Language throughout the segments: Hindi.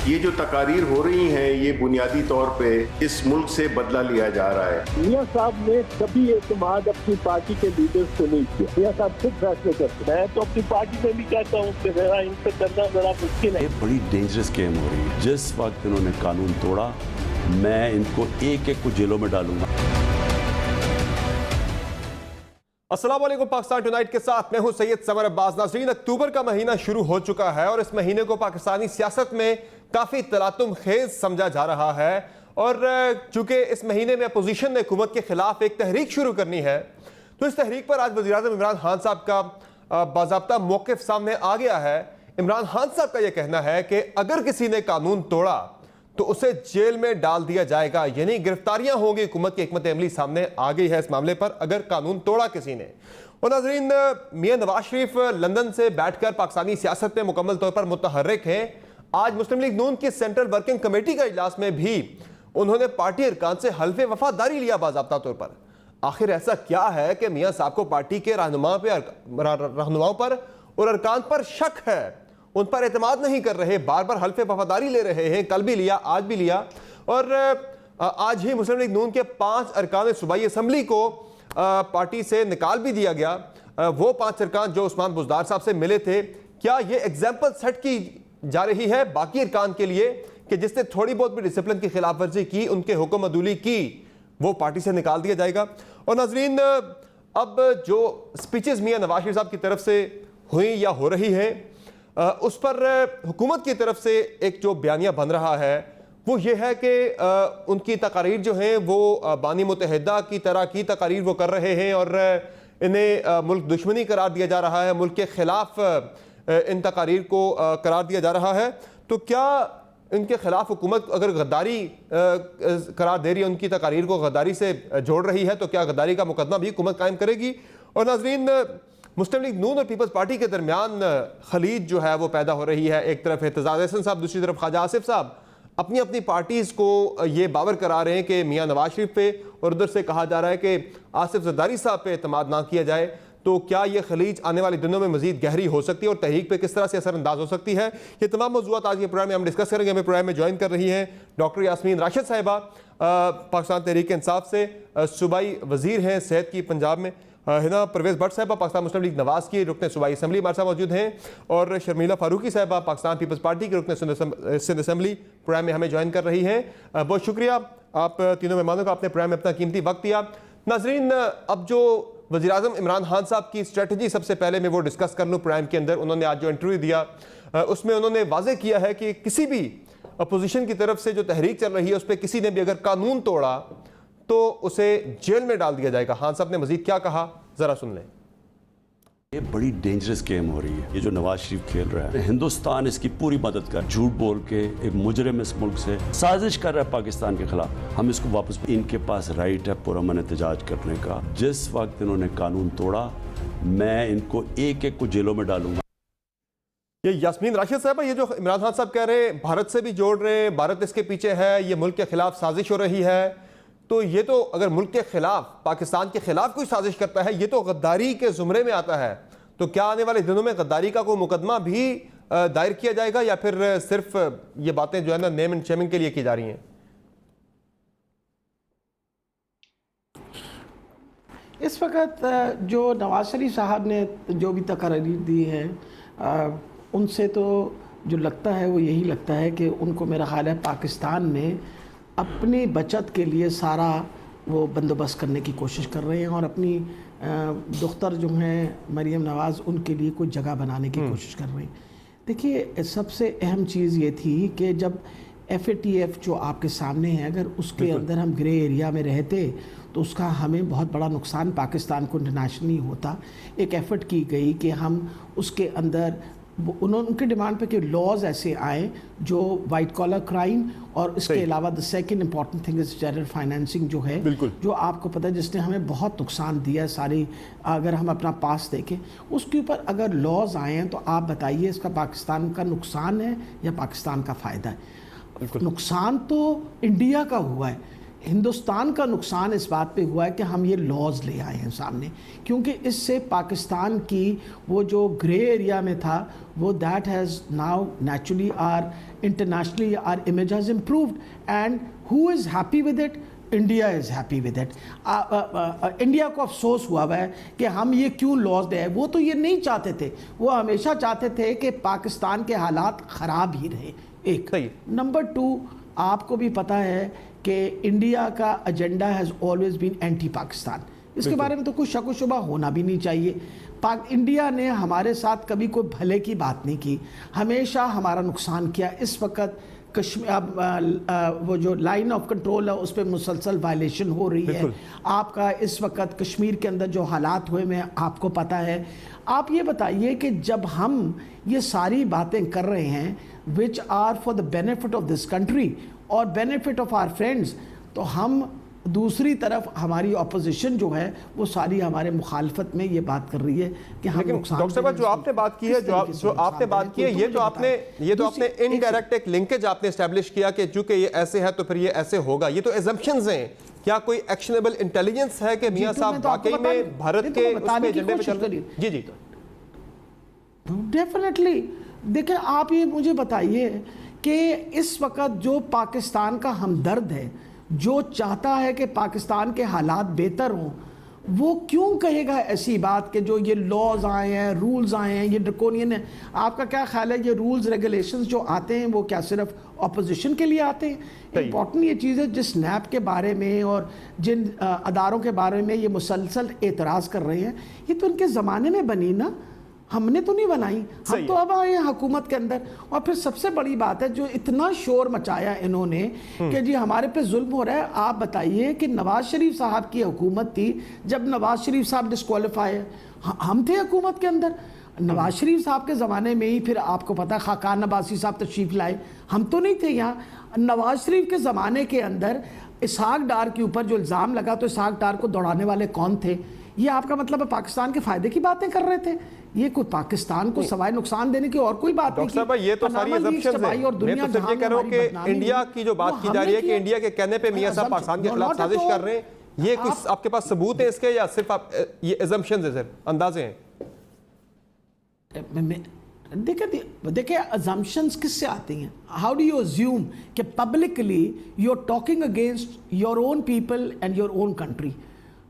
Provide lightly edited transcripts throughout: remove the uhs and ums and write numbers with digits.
ये जो तकारीर हो रही हैं ये बुनियादी तौर पे इस मुल्क से बदला लिया जा रहा है। मियां साहब ने कभी एतमाद अपनी पार्टी के लीडर्स को नहीं किया। मियां साहब खुद फैसले करते हैं, तो अपनी पार्टी में भी कहता हूँ कि जरा इनसे करना जरा मुश्किल है। ये बड़ी डेंजरस गेम हो रही है। जिस वक्त इन्होंने कानून तोड़ा, मैं इनको एक एक को जेलों में डालूंगा। अस्सलाम वालेकुम, पाकिस्तान टुनाइट के साथ मैं हूं सैयद समर अब्बास। नाज़रीन, अक्टूबर का महीना शुरू हो चुका है और इस महीने को पाकिस्तानी सियासत में काफ़ी तलातुम खेज समझा जा रहा है। और चूंकि इस महीने में अपोजिशन ने हुकूमत के खिलाफ एक तहरीक शुरू करनी है, तो इस तहरीक पर आज वज़ीर-ए-आज़म इमरान खान साहब का बाज़ाब्ता मौक़िफ़ सामने आ गया है। इमरान खान साहब का यह कहना है कि अगर किसी ने कानून तोड़ा तो उसे जेल में डाल दिया जाएगा, यानी गिरफ्तारियां होंगी। हुकूमत की हिकमत अमली सामने आ गई है इस मामले पर, अगर कानून तोड़ा किसी ने। और नाज़रीन, मियां नवाज शरीफ लंदन से बैठकर पाकिस्तानी सियासत में मुकम्मल तौर पर मुतहर्रिक हैं। आज मुस्लिम लीग नून की सेंट्रल वर्किंग कमेटी का इजलास में भी उन्होंने पार्टी अरकान से हल्फ़े वफादारी लिया बाज़ाब्ता तौर पर। आखिर ऐसा क्या है कि मियां साहब को पार्टी के रहनुमाओं पर और अरकान पर शक है, उन पर एतमाद नहीं कर रहे, बार बार हल्फ़े वफादारी ले रहे हैं। कल भी लिया, आज भी लिया। और आज ही मुस्लिम लीग नून के 5 अरकान सूबाई असम्बली को पार्टी से निकाल भी दिया गया। वो 5 अरकान जो उस्मान बुज़दार साहब से मिले थे, क्या ये एग्जाम्पल सेट की जा रही है बाकी अरकान के लिए कि जिसने थोड़ी बहुत भी डिसिप्लिन की खिलाफ वर्जी की, उनके हुक्म अदूली की, वो पार्टी से निकाल दिया जाएगा? और नाज़रीन, अब जो स्पीचेस मियां नवाज शरीफ साहब की तरफ से हुई या हो रही हैं, उस पर हुकूमत की तरफ से एक जो बयानिया बन रहा है वो ये है कि उनकी तकारीर जो हैं वो बानी मुत्तहिदा की तरह की तकारीर वो कर रहे हैं और इन्हें मुल्क दुश्मनी करार दिया जा रहा है, मुल्क के ख़िलाफ़ इन तकारीर को करार दिया जा रहा है। तो क्या इनके ख़िलाफ़ हुकूमत अगर गद्दारी करार दे रही है, उनकी तकारीर को गद्दारी से जोड़ रही है, तो क्या गद्दारी का मुकदमा भी हुकूमत कायम करेगी? और नाज़रीन, मुस्लिम लीग नून और पीपल्स पार्टी के दरमियान खलीज जो है वो पैदा हो रही है। एक तरफ एतजाज़ अहसन साहब, दूसरी तरफ ख्वाजा आसिफ साहब अपनी अपनी पार्टीज़ को ये बावर करा रहे हैं कि मियां नवाज शरीफ पे, और उधर से कहा जा रहा है कि आसिफ ज़रदारी साहब पे एतमाद ना किया जाए। तो क्या ये खलीज आने वाले दिनों में मजीद गहरी हो सकती है और तहरीक पे किस तरह से असरअंदाज हो सकती है? ये तमाम मौज़ूआत आज के प्रोग्राम में हम डिस्कस करेंगे। हमें प्रोग्राम में ज्वाइन कर रही हैं डॉक्टर यास्मीन राशिद साहिबा, पाकिस्तान तहरीक इंसाफ से सूबाई वज़ीर हैं सेहत की पंजाब में। हिना परवेज़ भट्ट साहबा पाकिस्तान मुस्लिम लीग नवाज़ की रुकन सूबाई असम्बली हमारे साथ मौजूद हैं, और शर्मिला फारूकी साहबा पाकिस्तान पीपल्स पार्टी के रुकन सिंध असम्बली प्रोग्राम में हमें ज्वाइन कर रही हैं। बहुत शुक्रिया आप तीनों मेहमानों का, अपने प्रोग्राम में अपना कीमती वक्त दिया। नाज़रीन, अब जो वज़ीर-ए-आज़म इमरान खान साहब की स्ट्रेटजी सबसे पहले मैं वो डिस्कस कर लूँ प्रोग्राम के अंदर। उन्होंने आज जो इंटरव्यू दिया उसमें उन्होंने वाज़ेह किया है कि किसी भी अपोजिशन की तरफ से जो तहरीक चल रही है उस पर किसी ने भी अगर कानून तोड़ा तो उसे जेल में डाल दिया जाएगा। खान साहब ने मजीद क्या कहा, जरा सुन लें। ये बड़ी डेंजरस गेम हो रही है, ये जो नवाज शरीफ खेल रहा है। हिंदुस्तान इसकी पूरी मदद कर, झूठ बोल के एक मुजरिम इस मुल्क से साजिश कर रहा है पाकिस्तान के खिलाफ। हम इसको वापस, इनके पास राइट है पुरअमन एहतजाज करने का। जिस वक्त इन्होंने कानून तोड़ा, मैं इनको एक एक को जेलों में डालूंगा। ये यास्मीन राशिद साहब, ये जो इमरान खान साहब कह रहे हैं भारत से भी जोड़ रहे हैं, भारत इसके पीछे है, ये मुल्क के खिलाफ साजिश हो रही है, तो ये तो अगर मुल्क के खिलाफ, पाकिस्तान के खिलाफ कोई साजिश करता है, ये तो गद्दारी के जुमरे में आता है। तो क्या आने वाले दिनों में गद्दारी का कोई मुकदमा भी दायर किया जाएगा, या फिर सिर्फ ये बातें जो है ना नेम एंड शेमिंग के लिए की जा रही हैं? इस वक्त जो नवाज शरीफ साहब ने जो भी तकरीर दी है, उनसे तो जो लगता है वो यही लगता है कि उनको, मेरा ख्याल है, पाकिस्तान में अपनी बचत के लिए सारा वो बंदोबस्त करने की कोशिश कर रहे हैं और अपनी दुख्तर जो हैं मरीम नवाज़, उनके लिए कोई जगह बनाने की कोशिश कर रहे हैं। देखिए, सबसे अहम चीज़ ये थी कि जब FATF जो आपके सामने है, अगर उसके अंदर हम ग्रे एरिया में रहते तो उसका हमें बहुत बड़ा नुकसान पाकिस्तान को इंटरनेशनली होता। एक एफ़र्ट की गई कि हम उसके अंदर, उन्होंने उनके डिमांड पे कि लॉज ऐसे आए जो वाइट कॉलर क्राइम, और इसके अलावा the second important thing is terror financing जो है, जो आपको पता है जिसने हमें बहुत नुकसान दिया है सारी, अगर हम अपना पास देखें उसके ऊपर अगर लॉज आए हैं तो आप बताइए इसका पाकिस्तान का नुकसान है या पाकिस्तान का फ़ायदा है? नुकसान तो इंडिया का हुआ है। हिंदुस्तान का नुकसान इस बात पे हुआ है कि हम ये लॉज ले आए हैं सामने, क्योंकि इससे पाकिस्तान की वो जो ग्रे एरिया में था वो that has now naturally our internationally our image has improved and who is happy with it? India is happy with it. India को अफसोस हुआ है कि हम ये क्यों लॉस दे। वो तो ये नहीं चाहते थे, वो हमेशा चाहते थे कि पाकिस्तान के हालात ख़राब ही रहे। एक नंबर 2, आपको भी पता है कि इंडिया का agenda has always been anti Pakistan. इसके बारे में तो कोई शक व शुबा होना भी नहीं चाहिए। इंडिया ने हमारे साथ कभी कोई भले की बात नहीं की, हमेशा हमारा नुकसान किया। इस वक्त कश्मीर वो जो लाइन ऑफ कंट्रोल है उस पर मुसलसल वायलेशन हो रही है। आपका इस वक्त कश्मीर के अंदर जो हालात हुए में आपको पता है। आप ये बताइए कि जब हम ये सारी बातें कर रहे हैं which are for the benefit of this country और बेनिफिट ऑफ आवर फ्रेंड्स, तो हम दूसरी तरफ हमारी ऑपोजिशन जो है वो सारी हमारे मुखालफत में ये बात कर रही है कि हम नुकसान। डॉक्टर साहब, जो आपने बात की है, जो आपने बात की है, ये तो आपने इनडायरेक्ट एक लिंकेज आपने एस्टैब्लिश किया कि चूंकि ये ऐसे है तो फिर ये ऐसे होगा। ये तो एजम्पशंस हैं। क्या कोई एक्शनेबल इंटेलिजेंस है कि मियां साहब वाकई में भारत के उसमें एजेंडे पे चल रहे हैं? जी डेफिनेटली। देखिए, आप ये मुझे बताइए कि इस वक्त जो पाकिस्तान का हमदर्द है, जो चाहता है कि पाकिस्तान के हालात बेहतर हों, वो क्यों कहेगा ऐसी बात कि जो ये लॉज आए हैं, रूल्स आए हैं, ये ड्रकोनियन है? आपका क्या ख्याल है, ये रूल्स रेगुलेशंस जो आते हैं वो क्या सिर्फ अपोजिशन के लिए आते हैं? इंपॉर्टेंट ये चीज़ है, जिस नैब के बारे में और जिन अदारों के बारे में ये मुसलसल एतराज़ कर रहे हैं, ये तो उनके ज़माने में बनी ना, हमने तो नहीं बनाई। हम तो अब आए हैं हुकूमत के अंदर। और फिर सबसे बड़ी बात है, जो इतना शोर मचाया इन्होंने कि जी हमारे पे जुल्म हो रहा है। आप बताइए कि नवाज शरीफ साहब की हुकूमत थी, जब नवाज शरीफ साहब डिस्क्वालीफाई, हम थे हुकूमत के अंदर। नवाज शरीफ साहब के ज़माने में ही फिर आपको पता खाकान अब्बासी साहब तशरीफ लाए, हम तो नहीं थे यहाँ। नवाज शरीफ के ज़माने के अंदर इसहाक डार के ऊपर जो इल्ज़ाम लगा, तो इसहाक डार को दौड़ाने वाले कौन थे? ये आपका मतलब है पाकिस्तान के फायदे की बातें कर रहे थे? ये कोई पाकिस्तान को सवाए नुकसान देने की और कोई बात नहीं। डॉक्टर साहब, ये तो सारी असम्पशंस हैं। और दुनिया तो ये कह रहा हूं कि इंडिया की जो बात की जा रही है कि इंडिया के कहने पे मियां साहब पाकिस्तान के खिलाफ साजिश कर रहे हैं, ये कुछ आपके पास सबूत है इसके, या सिर्फ आप ये असम्पशंस हैं, सिर्फ अंदाजे हैं? देखिए असम्पशंस किससे आती हैं? हाउ डू यू अज्यूम कि publicly you are talking against your own people and your own country,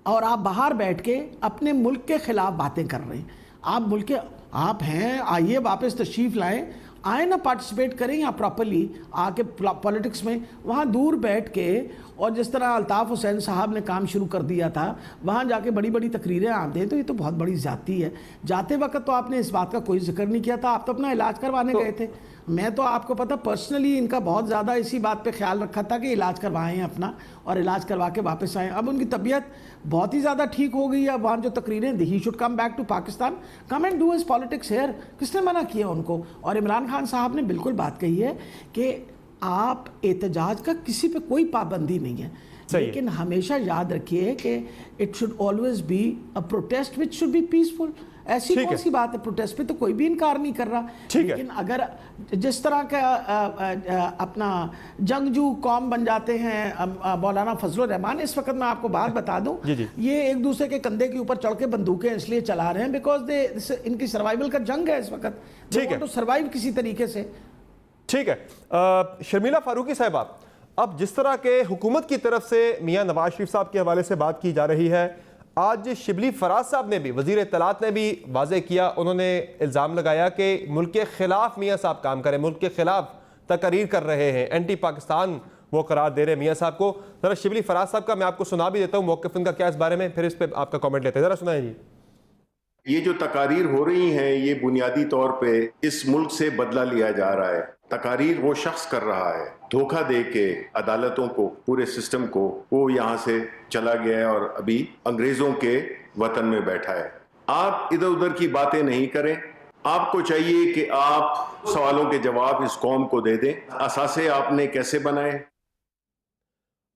और आप बाहर बैठ के अपने मुल्क के खिलाफ बातें कर रहे हैं? आप मुल्क के आप हैं, आइए वापस तशरीफ़ लाएं, आए ना पार्टिसिपेट करें यहाँ प्रॉपरली आके पॉलिटिक्स में। वहाँ दूर बैठ के, और जिस तरह अल्ताफ़ हुसैन साहब ने काम शुरू कर दिया था, वहाँ जाके बड़ी बड़ी तकरीरें आप दें, तो ये तो बहुत बड़ी ज़्यादती है। जाते वक्त तो आपने इस बात का कोई जिक्र नहीं किया था, आप तो अपना इलाज करवाने गए थे। मैं तो आपको पता पर्सनली इनका बहुत ज़्यादा इसी बात पे ख्याल रखा था कि इलाज करवाएं अपना, और इलाज करवा के वापस आएँ। अब उनकी तबीयत बहुत ही ज़्यादा ठीक हो गई है। वहाँ जो तकरीरें, he should come back to Pakistan, come and do his politics here. किसने मना किया उनको? और इमरान खान साहब ने बिल्कुल बात कही है कि आप एहतजाज का किसी पे कोई पाबंदी नहीं है, लेकिन हमेशा याद रखिए कि it should always be a protest which should be peaceful. ऐसी कौन सी बात है? प्रोटेस्ट पे तो कोई भी इनकार नहीं कर रहा, लेकिन अगर जिस तरह का अपना जंगजू कौम बन जाते हैं मौलाना फजलुर रहमान, इस वक्त मैं आपको बात बता दूं, ये एक दूसरे के कंधे के ऊपर चढ़ के बंदूकें इसलिए चला रहे हैं बिकॉज इनकी सर्वाइवल का जंग है इस वक्त, तो सर्वाइव किसी तरीके से। ठीक है शर्मिला फारूकी साहबा, अब जिस तरह के हुकूमत की तरफ से मियां नवाज शरीफ साहब के हवाले से बात की जा रही है, आज शिबली फराज साहब ने भी, वजीर इत्तलात ने भी वाज़े किया, उन्होंने इल्ज़ाम लगाया कि मुल्क के खिलाफ मियां साहब काम करें, मुल्क के खिलाफ तकरीर कर रहे हैं, एंटी पाकिस्तान वो करार दे रहे हैं मियां साहब को। ज़रा शिबली फराज साहब का मैं आपको सुना भी देता हूँ मौक़िफ़ इनका क्या इस बारे में, फिर इस पर आपका कॉमेंट लेते हैं। ज़रा सुनाए जी। ये जो तकारीर हो रही हैं, ये बुनियादी तौर पे इस मुल्क से बदला लिया जा रहा है। तकारीर वो शख्स कर रहा है, धोखा दे के अदालतों को, पूरे सिस्टम को, वो यहाँ से चला गया है और अभी अंग्रेजों के वतन में बैठा है। आप इधर उधर की बातें नहीं करें, आपको चाहिए कि आप सवालों के जवाब इस कौम को दे दें। असासे आपने कैसे बनाए?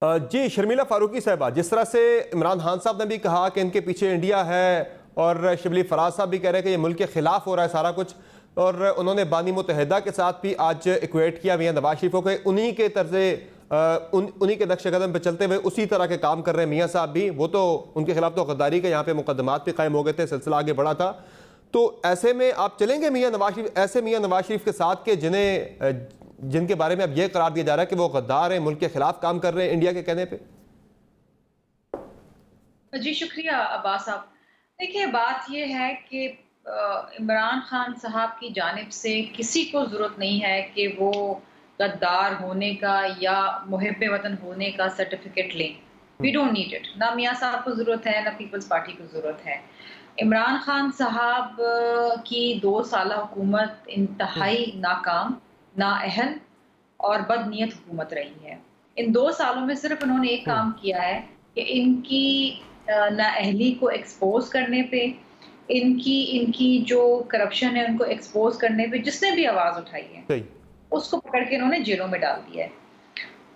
जी शर्मिला फारूकी साहबा, जिस तरह से इमरान खान साहब ने भी कहा कि इनके पीछे इंडिया है, और शिबली फराज साहब भी कह रहे हैं कि ये मुल्क के खिलाफ हो रहा है सारा कुछ, और उन्होंने बानी मुत्तहिदा के साथ भी आज इक्वेट किया मियां नवाज शरीफ को, उन्हीं के तर्ज़े उन्हीं के नक्शे कदम पे चलते हुए उसी तरह के काम कर रहे हैं मियाँ साहब भी। वो तो उनके खिलाफ तो गद्दारी के यहाँ पे मुकदमात भी कायम हो गए थे, सिलसिला आगे बढ़ा था। तो ऐसे में आप चलेंगे मियाँ नवाज शरीफ, ऐसे मियाँ नवाज शरीफ के साथ के जिनके बारे में अब यह करार दिया जा रहा है कि वो गद्दार हैं, मुल्क के खिलाफ काम कर रहे हैं इंडिया के कहने पे? जी शुक्रिया अब्बास साहब। देखिए बात यह है कि इमरान खान साहब की जानिब से किसी को ज़रूरत नहीं है कि वो गद्दार होने का या मुहिब वतन होने का सर्टिफिकेट लें। We don't need it. ना मियाँ साहब को ज़रूरत है, ना पीपल्स पार्टी को ज़रूरत है। इमरान खान साहब की 2 साल हुकूमत इंतहाई नाकाम, नाअहल और बदनीयत हुकूमत रही है। इन 2 सालों में सिर्फ उन्होंने एक काम किया है कि इनकी नाअहली को एक्सपोज करने पे, इनकी जो करप्शन है उनको एक्सपोज करने पे जिसने भी आवाज़ उठाई है उसको पकड़ के इन्होंने जेलों में डाल दिया है।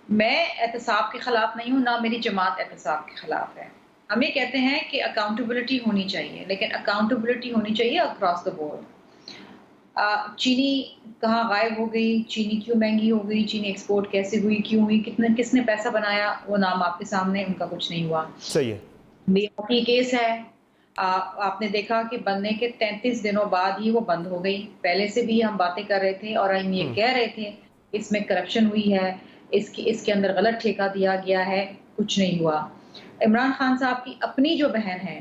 मैं एहतसाब के खिलाफ नहीं हूँ, ना मेरी जमात एहतसाब के खिलाफ है। हम ये कहते हैं कि अकाउंटेबिलिटी होनी चाहिए, लेकिन अकाउंटेबिलिटी होनी चाहिए अक्रॉस द बोर्ड। चीनी कहाँ गायब हो गई, चीनी क्यों महंगी हो गई, चीनी एक्सपोर्ट कैसे हुई, क्यों हुई, किसने पैसा बनाया, वो नाम आपके सामने, उनका कुछ नहीं हुआ। सही है। मियावकी केस है, आपने देखा कि बनने के 33 दिनों बाद ही वो बंद हो गई। पहले से भी हम बातें कर रहे थे और हम ये कह रहे थे इसमें करप्शन हुई है, इसके अंदर गलत ठेका दिया गया है, कुछ नहीं हुआ। इमरान खान साहब की अपनी जो बहन है,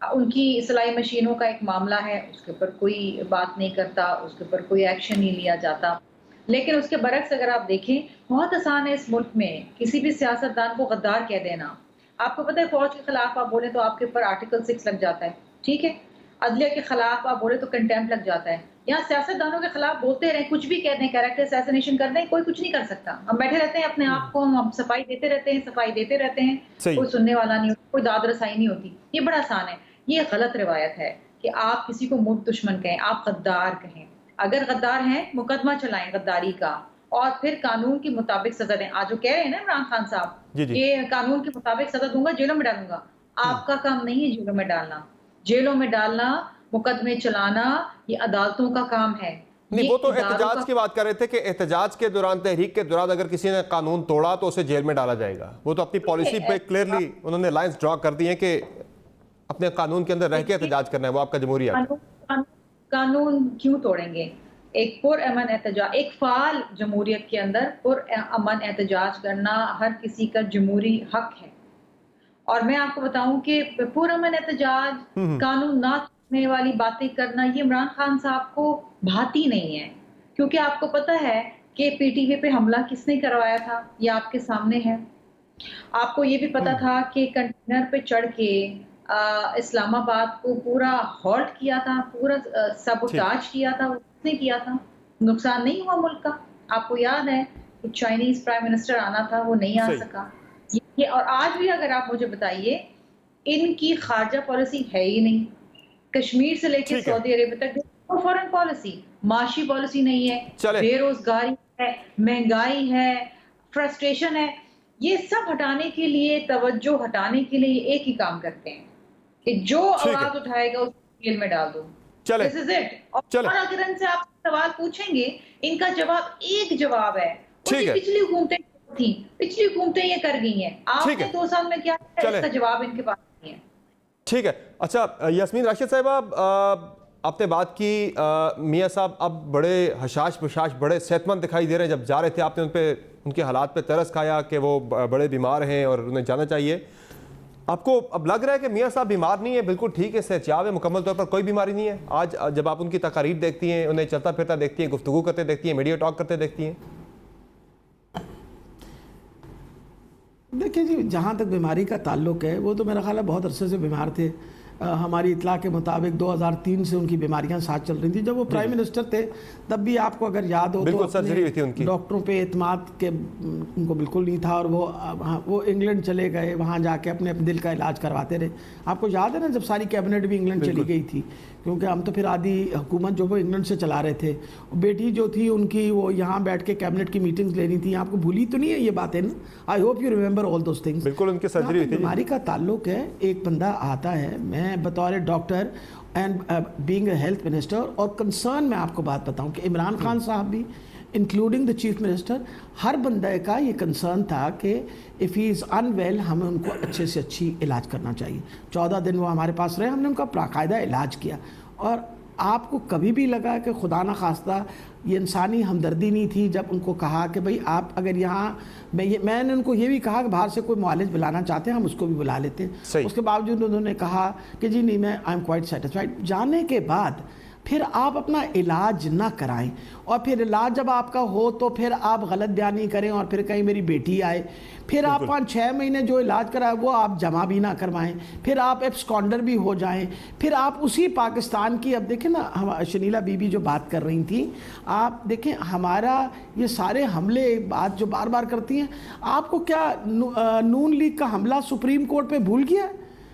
उनकी सिलाई मशीनों का एक मामला है, उसके ऊपर कोई बात नहीं करता, उसके ऊपर कोई एक्शन नहीं लिया जाता। लेकिन उसके बरक्स अगर आप देखें, बहुत आसान है इस मुल्क में किसी भी सियासतदान को गद्दार कह देना। आपको पता है फौज के खिलाफ आप बोले तो आपके ऊपर आर्टिकल 6 लग जाता है, ठीक है। अदलिया के खिलाफ आप बोले तो कंटेम्प्ट लग जाता है। यहाँ सियासतदानों के खिलाफ बोलते रहे, कुछ भी कह दें, कैरेक्टर असैसिनेशन कर दें, कोई कुछ नहीं कर सकता। हम बैठे रहते हैं अपने आप को, हम सफाई देते रहते हैं, सफाई देते रहते हैं, कोई सुनने वाला नहीं होता, कोई दाद रसाई नहीं होती। ये बड़ा आसान है। ये गलत रिवायत है कि आप किसी को मुल्क दुश्मन कहें, आप गद्दार कहें। अगर गद्दार हैं, मुकदमा चलाएं गद्दारी का और फिर कानून के मुताबिक सजा दें। आज जो कह रहे हैं ना इमरान खान साहब, ये कानून के मुताबिक सजा दूंगा, जेलों में डालूंगा। आपका काम नहीं है जेलों में डालना। जेलों में डालना, मुकदमे चलाना, ये अदालतों का काम है। नहीं, वो तो एहतजाज की बात कर रहे थे कि एहतजाज के दौरान, तहरीक के दौरान अगर किसी ने कानून तोड़ा तो उसे जेल में डाला जाएगा। वो तो अपनी पॉलिसी पे क्लियरली उन्होंने लाइंस ड्रॉ कर दी है कि अपने कानून के अंदर रह के एहतजाज करना है, वो आपका जमहूरी हक है। कानून क्यों तोड़ेंगे? एक पुरअमन एहतजाज, एक फाल जमहूरियत के अंदर पुरअमन एहतजाज करना हर किसी का जमहूरी हक है। और मैं आपको बताऊं कि पुरअमन एहतजाज, कानून ना तोड़ने वाली बातें करना, ये इमरान खान साहब को भाती नहीं है। क्योंकि आपको पता है कि पीटीवी पे हमला किसने करवाया था, ये आपके सामने है। आपको ये भी पता था कि कंटेनर पे चढ़ के इस्लामाबाद को पूरा हॉल्ट किया था, पूरा सबोटाज किया था, उसने किया था। नुकसान नहीं हुआ मुल्क का। आपको याद है कि चाइनीज प्राइम मिनिस्टर आना था, वो नहीं आ सका। ये और आज भी अगर आप मुझे बताइए, इनकी खारजा पॉलिसी है ही नहीं। कश्मीर से लेकर सऊदी अरेबिया तक फॉरेन पॉलिसी, माशी पॉलिसी नहीं है। बेरोजगारी है, महंगाई है, फ्रस्ट्रेशन है। ये सब हटाने के लिए, तवज्जो हटाने के लिए एक ही काम करते हैं कि जो आवाज उठाएगा उसको जेल में डाल दो। This is it। और अगर इनसे आप सवाल पूछेंगे, इनका जवाब एक जवाब है, पिछली हुकूमतें थी, पिछली हुकूमतें ये कर गई हैं, आपने 2 साल में क्या किया, इसका जवाब इनके पास नहीं है। ठीक है। अच्छा यास्मीन राशिद साहिबा, आपने बात की, मियाँ साहब अब बड़े हशाश बशाश, बड़े सेहतमंद दिखाई दे रहे हैं। जब जा रहे थे आपने उनके हालात पे तरस खाया कि वो बड़े बीमार हैं और उन्हें जाना चाहिए। आपको अब लग रहा है कि मियाँ साहब बीमार नहीं है, बिल्कुल ठीक है, सेहतयाब है, मुकम्मल तौर पर कोई बीमारी नहीं है? आज जब आप उनकी तकारीर देखती हैं, उन्हें चलता फिरता देखती हैं, गुफ्तगू करते देखती हैं, मीडिया टॉक करते देखती हैं? देखिए जी, जहाँ तक बीमारी का ताल्लुक है, वो तो मेरा ख्याल है बहुत अरसे से बीमार थे। हमारी इतला के मुताबिक 2003 से उनकी बीमारियां साथ चल रही थी। जब वो प्राइम मिनिस्टर थे तब भी आपको अगर याद हो तो सर्जरी हुई थी उनकी, डॉक्टरों पे एतमाद के उनको बिल्कुल नहीं था और वो इंग्लैंड चले गए, वहाँ जाके अपने दिल का इलाज करवाते रहे। आपको याद है ना, जब सारी कैबिनेट भी इंग्लैंड चली गई थी, क्योंकि हम तो फिर आधी हुकूमत जो वो इंग्लैंड से चला रहे थे। बेटी जो थी उनकी, वो यहाँ बैठ के कैबिनेट की मीटिंग्स लेनी थी। आपको भूली तो नहीं है ये बातें ना? I hope you remember all those things. बिल्कुल उनकी सर्जरी हुई थी। बीमारी का ताल्लुक है, एक बंदा आता है, मैं बतौर doctor and being a health minister, और कंसर्न मैं आपको बात बताऊं कि इमरान खान साहब भी इंक्लूडिंग द चीफ मिनिस्टर, हर बंदे का ये कंसर्न था कि इफ़ ही इज़ अनवेल हमें उनको अच्छे से अच्छी इलाज करना चाहिए। 14 दिन वो हमारे पास रहे, हमने उनका बाकायदा इलाज किया। और आपको कभी भी लगा कि खुदा न खास्ता ये इंसानी हमदर्दी नहीं थी जब उनको कहा कि भाई आप अगर यहाँ, मैंने उनको ये भी कहा कि बाहर से कोई मुआलिज बुलाना चाहते हैं हम उसको भी बुला लेते हैं। उसके बावजूद उन्होंने कहा कि जी नहीं, मैं आई एम क्वाइट सेटिस्फाइड। जाने के बाद फिर आप अपना इलाज ना कराएं, और फिर इलाज जब आपका हो तो फिर आप गलत बयानी करें और फिर कहीं मेरी बेटी आए, फिर आप 5-6 महीने जो इलाज कराए वो आप जमा भी ना करवाएं, फिर आप एब्सकॉन्डर भी हो जाएं, फिर आप उसी पाकिस्तान की, अब देखें ना, हम शनीला बीबी जो बात कर रही थी, आप देखें हमारा ये सारे हमले, बात जो बार बार करती हैं, आपको क्या नून लीग का हमला सुप्रीम कोर्ट पे भूल गया?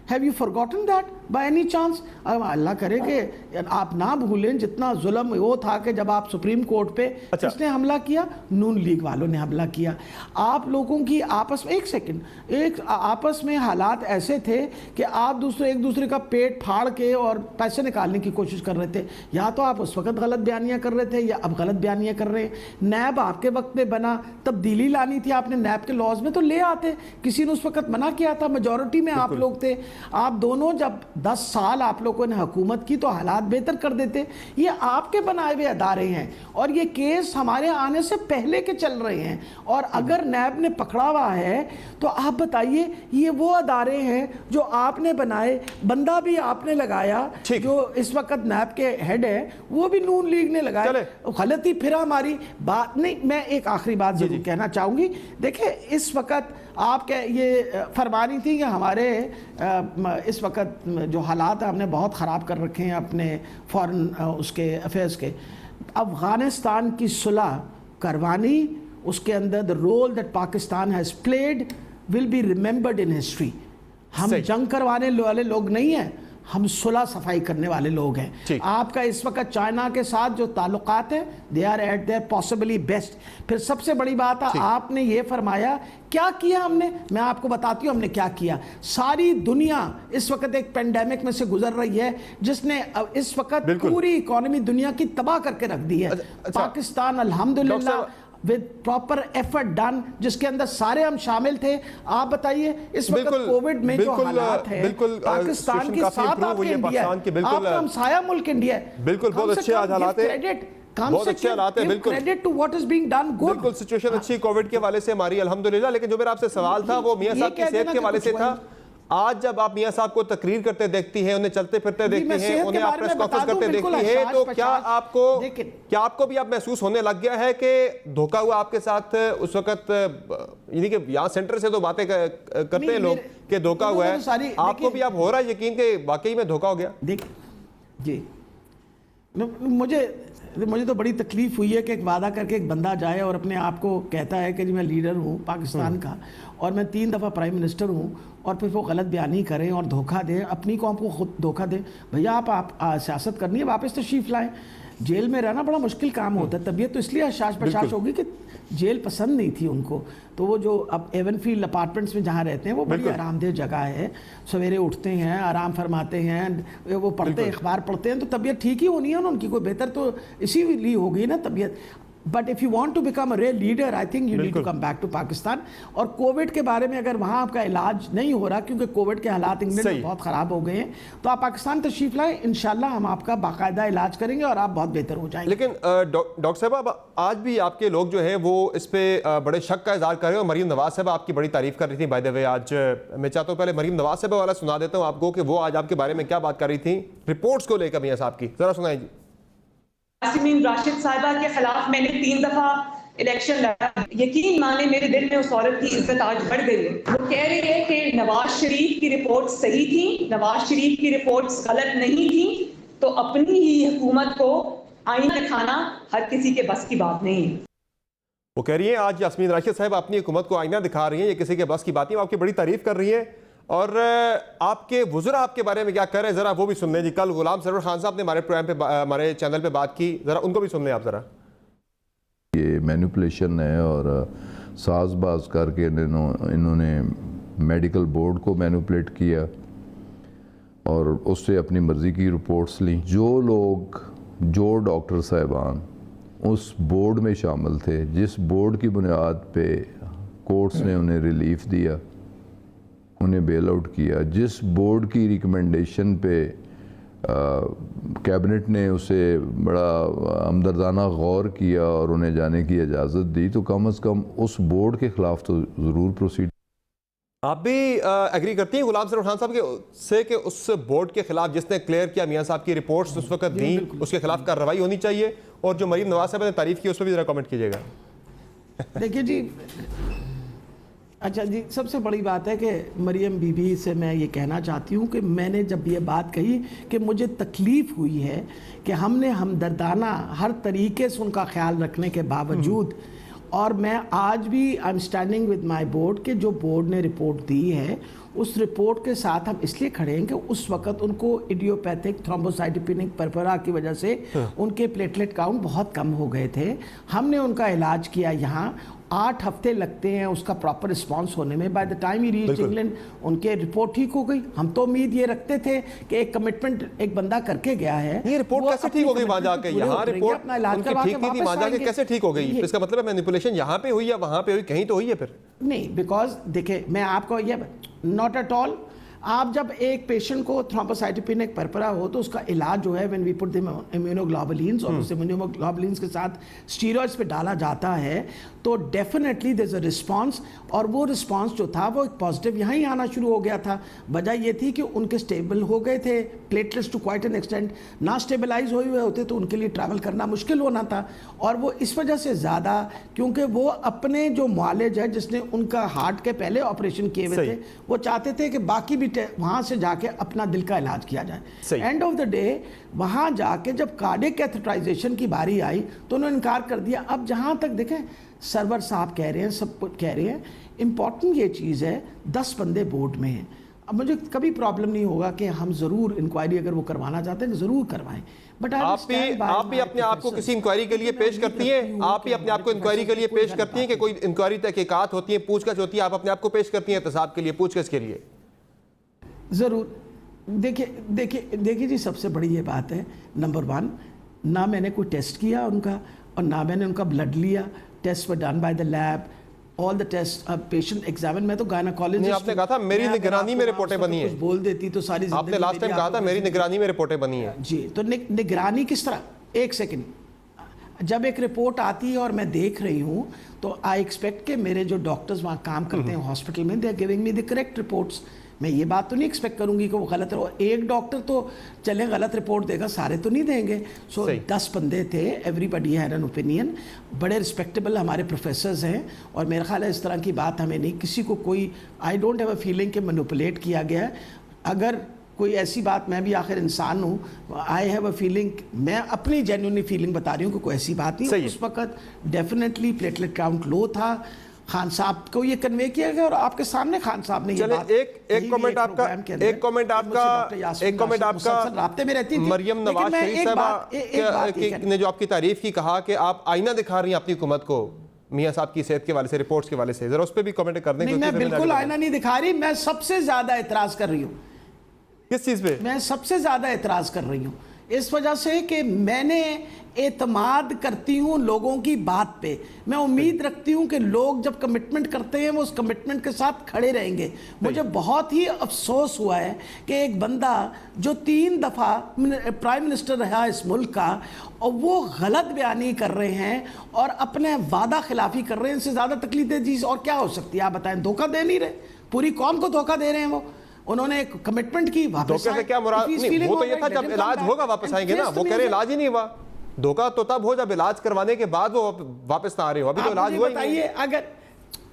Have you forgotten that by any chance? अल्लाह करे कि आप ना भूलें जितना जुल्म वो था कि जब आप सुप्रीम कोर्ट पे किसने हमला किया? नून लीग वालों ने हमला किया। आप लोगों की आपस में, एक आपस में हालात ऐसे थे कि आप एक दूसरे का पेट फाड़ के और पैसे निकालने की कोशिश कर रहे थे। या तो आप उस वक्त गलत बयानियाँ कर रहे थे या अब गलत बयानियाँ कर रहे हैं। नैब आपके वक्त में बना, तब्दीली लानी थी आपने नैब के लॉज में तो ले आते, किसी ने उस वक्त मना किया था, मेजॉरिटी में आप लोग थे। आप दोनों जब 10 साल आप लोगों ने हुकूमत की तो हालात बेहतर कर देते। ये आपके बनाए हुए अदारे हैं और ये केस हमारे आने से पहले के चल रहे हैं, और अगर नैब ने पकड़ा हुआ है तो आप बताइए ये वो अदारे हैं जो आपने बनाए, बंदा भी आपने लगाया, जो इस वक्त नैब के हेड है वो भी नून लीग ने लगाया। गलती फिर हमारी बात नहीं। मैं एक आखिरी बात जरूर कहना चाहूँगी। देखिए इस वक्त आप ये फरमानी थी कि हमारे इस वक्त जो हालात हैं हमने बहुत ख़राब कर रखे हैं अपने फॉरेन उसके अफेयर्स के। अफ़गानिस्तान की सुलह करवानी, उसके अंदर the role that Pakistan has played will be remembered in history. हम जंग करवाने वाले लोग नहीं हैं, हम सुलह सफाई करने वाले लोग हैं। आपका इस वक्त चाइना के साथ जो ताल्लुकात हैं they are at their possibly best. फिर सबसे बड़ी बात है आपने ये फरमाया क्या किया हमने, मैं आपको बताती हूँ हमने क्या किया। सारी दुनिया इस वक्त एक पेंडेमिक में से गुजर रही है जिसने इस वक्त पूरी इकोनॉमी दुनिया की तबाह करके रख दी है। पाकिस्तान अल्हम्दुलिल्लाह विद प्रॉपर एफर्ट डन, जिसके अंदर सारे हम शामिल थे। आप बताइए इस वक्त कोविड में जो हालात है पाकिस्तान के साथ आपके इंडिया है, आपका हमसाया मुल्क इंडिया है, बिल्कुल बहुत अच्छे हालात है, बहुत अच्छे हालात है, बिल्कुल credit to what is being done good. बिल्कुल सिचुएशन अच्छी कोविड के हवाले से हमारी अल्हम्दुलिल्लाह। लेकिन जो मेरा आपसे सवाल था वो मियां साहब की सेहत के हवाले से था। आज जब आप मियां साहब को तकरीर करते देखती हैं, उन्हें चलते फिरते देखती हैं, उन्हें आप प्रेस कॉन्फ्रेंस करते देखती हैं, तो क्या आपको भी आप महसूस होने लग गया है कि धोखा हुआ आपके साथ उस वक्त? यानी कि यहाँ सेंटर से तो बातें करते हैं लोग कि धोखा हुआ है, आपको भी आप हो रहा है यकीन कि वाकई में धोखा हो गया? जी मुझे तो बड़ी तकलीफ हुई है कि एक वादा करके एक बंदा जाए और अपने आप को कहता है कि जी मैं लीडर हूँ पाकिस्तान का और मैं 3 दफ़ा प्राइम मिनिस्टर हूँ, और फिर वो गलत बयानी करें और धोखा दें, अपनी कौम को खुद धोखा दें। भैया आप सियासत करनी है, वापस तशरीफ़ लाएं। जेल में रहना बड़ा मुश्किल काम होता है। तबीयत तो इसलिए हशाश बशाश होगी कि जेल पसंद नहीं थी उनको, तो वो जो अब एवनफील्ड अपार्टमेंट्स में जहाँ रहते हैं वो बड़ी आरामदेह जगह है। सवेरे उठते हैं, आराम फरमाते हैं, वो पढ़ते हैं, अखबार पढ़ते हैं, तो तबीयत ठीक ही होनी है ना उनकी, कोई बेहतर तो इसीलिए होगी ना तबीयत। But if you want to become a real leader I think you need to come back to Pakistan. और कोविड के बारे में अगर वहाँ आपका इलाज नहीं हो रहा क्योंकि कोविड के हालात इंग्लैंड में बहुत ख़राब हो गए हैं, तो आप पाकिस्तान तशरीफ़ लाएं, इंशाल्लाह हम आपका बाकायदा इलाज करेंगे और आप बहुत बेहतर हो जाएंगे। लेकिन डॉक्टर साहब आज भी आपके लोग जो है वो इस पर बड़े शक का इजहार कर रहे हैं, और मरीम नवाज साहब आपकी बड़ी तारीफ कर रही थी। बाय द वे आज मैं चाहता हूँ पहले मरीम नवाज साहब वाला सुना देता हूँ आपको कि वो आज आपके बारे में क्या बात कर रही थी रिपोर्ट्स को लेकर। मियां साहब की जरा सुनाइए जी। यास्मीन राशिद साहिबा के खिलाफ मैंने 3 दफा इलेक्शन लड़ा। यकीन माने मेरे दिल में उस औरत की इज्जत आज बढ़ गई है। वो कह रही है कि नवाज शरीफ की रिपोर्ट सही थी, नवाज शरीफ की रिपोर्ट्स गलत नहीं थी, तो अपनी ही हुकूमत को आईना दिखाना हर किसी के बस की बात नहीं है। वो कह रही है आज यास्मीन राशिद साहब अपनी हुकूमत को आईना दिखा रही है, ये किसी के बस की बात नहीं। आपकी बड़ी तारीफ कर रही है और आपके वुज़रा आपके बारे में क्या कह रहे हैं जरा वो भी सुन लें जी। कल गुलाम सरवर खान साहब ने हमारे प्रोग्राम पे हमारे चैनल पे बात की, जरा उनको भी सुन लें आप जरा। ये मैनिपुलेशन है और साजबाज करके इन्होंने मेडिकल बोर्ड को मैनिपुलेट किया और उससे अपनी मर्ज़ी की रिपोर्ट्स ली। जो डॉक्टर साहिबान उस बोर्ड में शामिल थे, जिस बोर्ड की बुनियाद पे कोर्ट्स ने उन्हें रिलीफ दिया, उन्हें बेल आउट किया, जिस बोर्ड की रिकमेंडेशन पे कैबिनेट ने उसे बड़ा हमदर्दाना गौर किया और उन्हें जाने की इजाज़त दी, तो कम अज़ कम उस बोर्ड के ख़िलाफ़ तो ज़रूर प्रोसीड। आप भी एग्री करती हैं गुलाम सर खान साहब के से कि उस बोर्ड के खिलाफ जिसने क्लियर किया मियां साहब की रिपोर्ट्स उस वक्त दी, उसके खिलाफ कार्रवाई होनी चाहिए, और जो मरीम नवाज साहब ने तारीफ की उस पर भी जरा कमेंट कीजिएगा। देखिए जी, अच्छा जी, सबसे बड़ी बात है कि मरियम बीबी से मैं ये कहना चाहती हूँ कि मैंने जब ये बात कही कि मुझे तकलीफ़ हुई है कि हमने हमदर्दाना हर तरीके से उनका ख्याल रखने के बावजूद, और मैं आज भी आई am standing with my board के जो बोर्ड ने रिपोर्ट दी है उस रिपोर्ट के साथ हम इसलिए खड़े हैं कि उस वक्त उनको इडियोपैथिक थ्रोम्बोसाइटोपेनिक परपरा की वजह से उनके प्लेटलेट काउंट बहुत कम हो गए थे। हमने उनका इलाज किया, यहाँ 8 हफ्ते लगते हैं उसका प्रॉपर रिस्पांस होने में। By the time he reach England उनके रिपोर्ट ठीक हो गई। हम तो उम्मीद ये रखते थे कि एक कमिटमेंट एक बंदा करके गया है, ये रिपोर्ट कैसे ठीक हो गई वहां जाके? यहाँ रिपोर्ट उनकी ठीक नहीं थी, वहां जाके कैसे ठीक हो गई? इसका मतलब है मैनिपुलेशन यहाँ पे हुई या वहां पे हुई, कहीं तो हुई है फिर? नहीं, बिकॉज देखिए मैं आपको ये नॉट एट ऑल, आप जब एक पेशेंट को थ्रोम्बोसाइटोपेनिक परपरा हो तो उसका इलाज जो है when we put the immunoglobulins और उस इम्यूनोग्लोबुलिन्स के साथ स्टीरॉइड्स पे डाला जाता है तो definitely there is a response, और वो रिस्पांस जो था वो एक पॉजिटिव यहाँ ही आना शुरू हो गया था। वजह ये थी कि उनके स्टेबल हो गए थे platelets to quite an extent, ना स्टेबलाइज हुए होते तो उनके लिए ट्रैवल करना मुश्किल होना था, और वो इस वजह से ज़्यादा क्योंकि वो अपने जो मुआलिज है जिसने उनका हार्ट के पहले ऑपरेशन किए हुए थे वो चाहते थे कि बाकी भी वहाँ से जाके अपना दिल का इलाज किया जाए। एंड ऑफ द डे वहाँ जाके जब कार्डियक कैथेटराइजेशन की बारी आई तो उन्होंने इनकार कर दिया। अब जहाँ तक देखें सरवर साहब कह रहे हैं, सब कुछ कह रहे हैं, इम्पॉर्टेंट ये चीज़ है 10 बंदे बोर्ड में हैं। अब मुझे कभी प्रॉब्लम नहीं होगा कि हम ज़रूर इंक्वायरी अगर वो करवाना चाहते हैं ज़रूर करवाएं, बट आप भी अपने आप को किसी इंक्वायरी के लिए पेश करती हैं? आप भी अपने आप को इंक्वायरी के लिए पेश करती हैं कि कोई इंक्वायरी तहकीकात होती है, पूछताछ होती है, आप अपने आप को पेश करती हैं एहतसाब के लिए, पूछताछ के लिए? ज़रूर। देखिए जी, सबसे बड़ी ये बात है, नंबर 1, ना मैंने कोई टेस्ट किया उनका और ना मैंने उनका ब्लड लिया। Test were done by the lab, all the test patient examine. मैं तो गायनेकोलॉजिस्ट। आपने कहा था मेरी निगरानी में रिपोर्टें बनी हैं, बोल देती तो सारी जिंदगी। आपने लास्ट टाइम कहा था मेरी निगरानी में रिपोर्टें बनी हैं। जी, तो निगरानी किस तरह? एक सेकंड, जब एक रिपोर्ट आती है और मैं देख रही हूँ तो आई एक्सपेक्ट कि मेरे जो डॉक्टर्स वहाँ काम करते हैं हॉस्पिटल में, they are giving me the correct reports. मैं ये बात तो नहीं एक्सपेक्ट करूंगी कि वो गलत है। एक डॉक्टर तो चले गलत रिपोर्ट देगा, सारे तो नहीं देंगे। सो 10 बंदे थे, एवरीबडी हैड एन ओपिनियन, बड़े रिस्पेक्टेबल हमारे प्रोफेसर्स हैं, और मेरा ख्याल है इस तरह की बात हमें नहीं, किसी को कोई, I don't have a feeling कि मैनिपुलेट किया गया है। अगर कोई ऐसी बात, मैं भी आखिर इंसान हूँ, आई हैव अ फीलिंग, मैं अपनी जेन्युइनली फीलिंग बता रही हूँ कि कोई ऐसी बात नहीं। उस वक्त डेफिनेटली प्लेटलेट काउंट लो था, खान साहब को ये कन्वे किया गया और आपके सामने खान साहब ने ये बात। एक कमेंट आपका राब्ते में रहती थी मरियम नवाज शरीफ साहब ने जो आपकी तारीफ की, कहा कि आप आईना दिखा रही हैं अपनी हुकूमत को मियां साहब की सेहत के वाले से, रिपोर्ट्स के वाले से, जरा उस पर भी कमेंट कर दें। मैं बिल्कुल आईना नहीं दिखा रही, मैं सबसे ज्यादा एतराज कर रही हूँ। किस चीज पे? मैं सबसे ज्यादा एतराज कर रही हूँ इस वजह से कि मैंने एतमाद करती हूँ लोगों की बात पे। मैं उम्मीद रखती हूँ कि लोग जब कमिटमेंट करते हैं वो उस कमिटमेंट के साथ खड़े रहेंगे। मुझे बहुत ही अफसोस हुआ है कि एक बंदा जो 3 दफ़ा प्राइम मिनिस्टर रहा इस मुल्क का, और वो गलत बयानी कर रहे हैं और अपने वादा खिलाफी कर रहे हैं। इनसे ज़्यादा तकलीफ दे चीज़ और क्या हो सकती है? आप बताएं। धोखा दे नहीं रहे, पूरी कौम को धोखा दे रहे हैं। वो उन्होंने एक कमिटमेंट की, वापस धोखे से क्या मुराद? वो तो ये था जब इलाज होगा वापस आएंगे ना। वो कह रहे इलाज ही नहीं हुआ। धोखा तो तब हो जब इलाज करवाने के बाद वो वापस ना आ रहे हो। अभी तो इलाज हुआ ही नहीं। अगर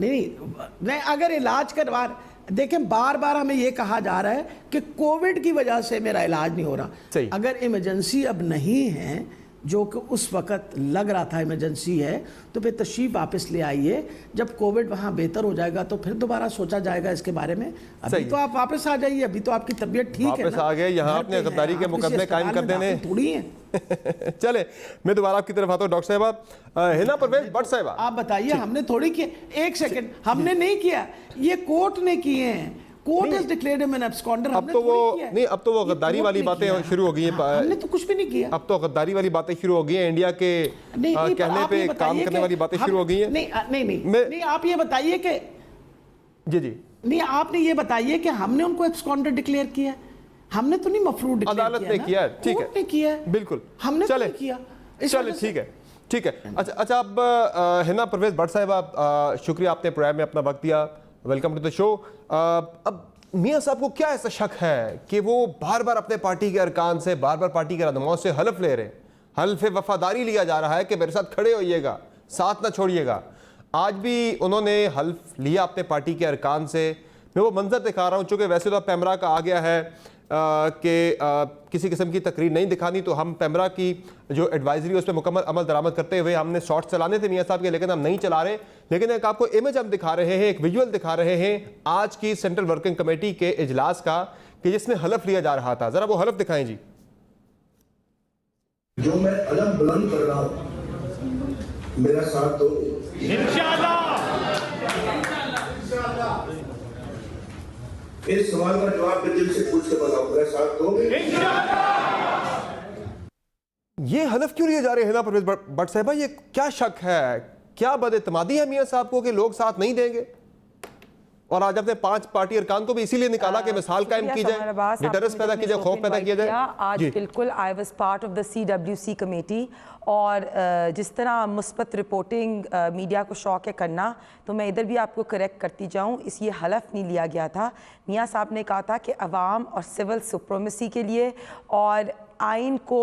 नहीं, अगर इलाज करवा, देखें बार बार हमें ये कहा जा रहा है कि कोविड की वजह से मेरा इलाज नहीं हो रहा। अगर इमरजेंसी अब नहीं है, जो कि उस वक्त लग रहा था इमरजेंसी है, तो फिर तशरीफ वापस ले आइए। जब कोविड वहाँ बेहतर हो जाएगा तो फिर दोबारा सोचा जाएगा इसके बारे में। अभी तो आप वापस आ जाइए, अभी तो आपकी तबीयत ठीक है, वापस आ गए। यहाँ अपने गद्दारी के मुकदमे कायम कर देने थोड़ी है। चले, मैं दोबारा आपकी तरफ आता हूँ डॉक्टर साहब। हिना परवेज भट्ट साहब, आप बताइए, हमने थोड़ी किया? एक सेकंड, हमने नहीं किया, ये कोर्ट ने किए हैं। Court has declared him an absconder. अब तो वो नहीं, अब तो वो गद्दारी वाली बातें शुरू हो गई हैं। हमने तो कुछ भी नहीं किया। अब तो गद्दारी वाली बातें शुरू हो गई हैं, इंडिया के कहने पे काम करने वाली बातें शुरू हो गई हैं। नहीं, आप ये बताइए कि जी नहीं, आपने ये बताइए कि हमने उनको एब्सकॉन्डर डिक्लेयर किया? हमने तो नहीं मफरूर डिक्लेयर किया। अदालत ने किया, ठीक है, ने किया, बिल्कुल, हमने तो नहीं किया। चले, ठीक है। अच्छा, अब हिना परवेज भट्ट साहिबा, शुक्रिया आपने प्रोग्राम में अपना वक्त दिया, वेलकम टू द शो। अब मियां साहब को क्या ऐसा शक है कि वो बार बार अपने पार्टी के अरकान से, बार बार पार्टी के रहनुमाओं से हल्फ ले रहे हैं, हल्फ वफादारी लिया जा रहा है कि मेरे साथ खड़े होइएगा, साथ ना छोड़िएगा। आज भी उन्होंने हल्फ लिया अपने पार्टी के अरकान से। मैं वो मंजर दिखा रहा हूँ, चूँकि वैसे तो अब पैमरा का आ गया है कि किसी किस्म की तकरीर नहीं दिखानी, तो हम पैमरा की जो एडवाइजरी उस पर मुकम्मल अमल दरामद करते हुए हमने शॉर्ट्स चलाने थे मियां साहब के, लेकिन हम नहीं चला रहे। लेकिन एक आपको इमेज हम दिखा रहे हैं, एक विजुअल दिखा रहे हैं आज की सेंट्रल वर्किंग कमेटी के इजलास का, कि जिसमें हलफ लिया जा रहा था। जरा वो हलफ दिखाएं जी। जो मैं अलम बुलंद कर रहा हूं, मेरा साथ दो इंशाअल्लाह। इस सवाल का जवाब मैं दिल से पूछ के बताऊं, मेरा साथ दो इंशाअल्लाह। ये हलफ क्यों लिए जा रहे हैं ना परवेज भट्ट साहिबा? ये क्या शक है, क्या बदएतमादी है मियां साहब को कि लोग साथ नहीं देंगे? और आज अपने 5 पार्टी अरकान को भी इसीलिए निकाला कि मिसाल कायम की जाए, डिटरेंस पैदा की जाए, खौफ पैदा किया जाए। आज बिल्कुल I was part of the CWC committee, और जिस तरह मुस्बत रिपोर्टिंग मीडिया को शौक है करना, तो मैं इधर भी आपको करेक्ट करती जाऊं, इस ये हलफ नहीं लिया गया था। मियां साहब ने कहा था कि अवाम और सिविल सुप्रीमेसी के लिए और आइन को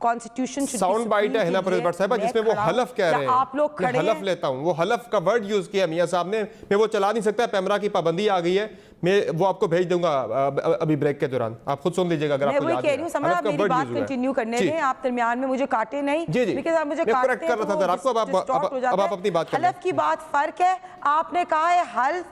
कॉन्स्टिट्यूशन साउंड बाइट है हिना परवेज भट्ट साहिबा, जिसमें वो हलफ कह रहे हैं। आप लोग खड़े हलफ लेता हूं, वो हलफ का वर्ड यूज किया मियां साहब ने। मैं वो चला नहीं सकता, पैमरा की पाबंदी आ गई है, मैं वो आपको भेज दूंगा अभी ब्रेक के दौरान, आप खुद सुन लीजिएगा अगर आपको याद है। मैं वही कह रही हूं, समझ आप मेरी बात कंटिन्यू करने दें, आप दरमियान में मुझे काटे नहीं, बिकॉज़ आप मुझे काटते हैं तो अब आप अपनी बात करें। हलफ की बात फर्क है। आपने कहा है हल्फ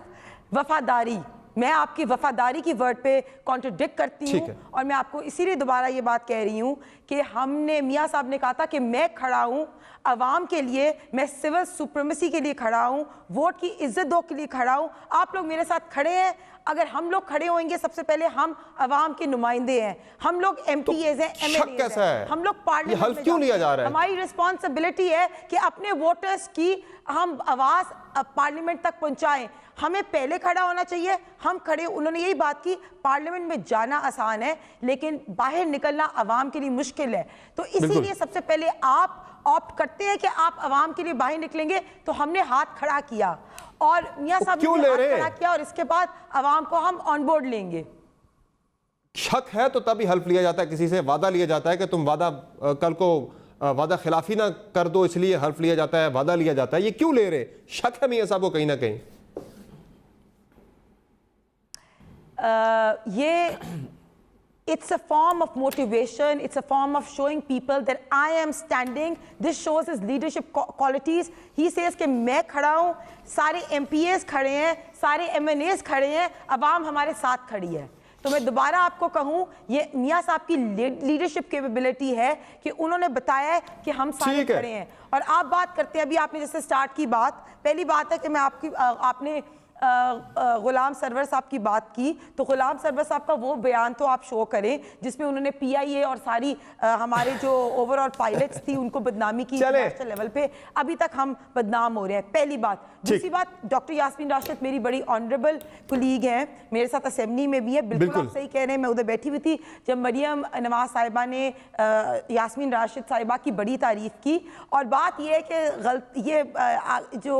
वफादारी, मैं आपकी वफादारी की वर्ड पे कॉन्ट्रडिक्ट करती हूँ, और मैं आपको इसीलिए दोबारा ये बात कह रही हूँ कि हमने, मियां साहब ने कहा था कि मैं खड़ा हूँ अवाम के लिए, मैं सिविल सुप्रीमेसी के लिए खड़ा हूँ, वोट की इज्जत दो के लिए खड़ा हूँ। आप लोग मेरे साथ खड़े हैं। अगर हम लोग खड़े होंगे, सबसे पहले हम अवाम के नुमाइंदे हैं, हम लोग MPAs हैं, MLAs हैं, हम लोग पार्लियामेंट में क्यों लिया जा रहा है? हमारी रिस्पॉन्सिबिलिटी है कि अपने वोटर्स की हम आवाज़ पार्लियामेंट तक पहुंचाएं। हमें पहले खड़ा होना चाहिए, हम खड़े। उन्होंने यही बात की, पार्लियामेंट में जाना आसान है लेकिन बाहर निकलना अवाम के लिए मुश्किल है, तो इसीलिए सबसे पहले आप ऑप्ट करते हैं कि आप अवाम के लिए बाहर निकलेंगे, तो हमने हाथ खड़ा किया और मियां साहब ने हाथ खड़ा किया, और इसके बाद अवाम को हम ऑन बोर्ड लेंगे। शक है तो तभी हल्फ लिया जाता है, किसी से वादा लिया जाता है कि तुम वादा कल को वादा खिलाफी ना कर दो, इसलिए हल्फ लिया जाता है, वादा लिया जाता है। ये क्यों ले रहे? शक है मियां साहब को कहीं ना कहीं। It's a form of motivation, it's a form of showing people that I am standing. This shows his leadership qualities. He says कि मैं खड़ा हूँ, सारे MPAs खड़े हैं, सारे MNAs खड़े हैं, अवाम हमारे साथ खड़ी है। तो मैं दोबारा आपको कहूँ, ये मियां साहब की लीडरशिप कैपेबिलिटी है कि उन्होंने बताया है कि हम सारे खड़े हैं। और आप बात करते हैं, अभी आपने जैसे स्टार्ट की बात, पहली बात है कि मैं आपने गुलाम सरवर साहब की बात की, तो गुलाम सरवर साहब का वो बयान तो आप शो करें जिसमें उन्होंने PIA और सारी हमारे जो ओवरऑल पायलट्स थी उनको बदनामी की नेशनल लेवल पे। अभी तक हम बदनाम हो रहे हैं, पहली बात। दूसरी बात, डॉक्टर यास्मीन राशिद मेरी बड़ी ऑनरेबल कुलीग हैं, मेरे साथ असेंबली में भी है। बिल्कुल आप सही कह रहे हैं, मैं उधर बैठी हुई थी जब मरियम नवाज साहिबा ने यास्मीन राशिद साहिबा की बड़ी तारीफ की। और बात यह है कि ये जो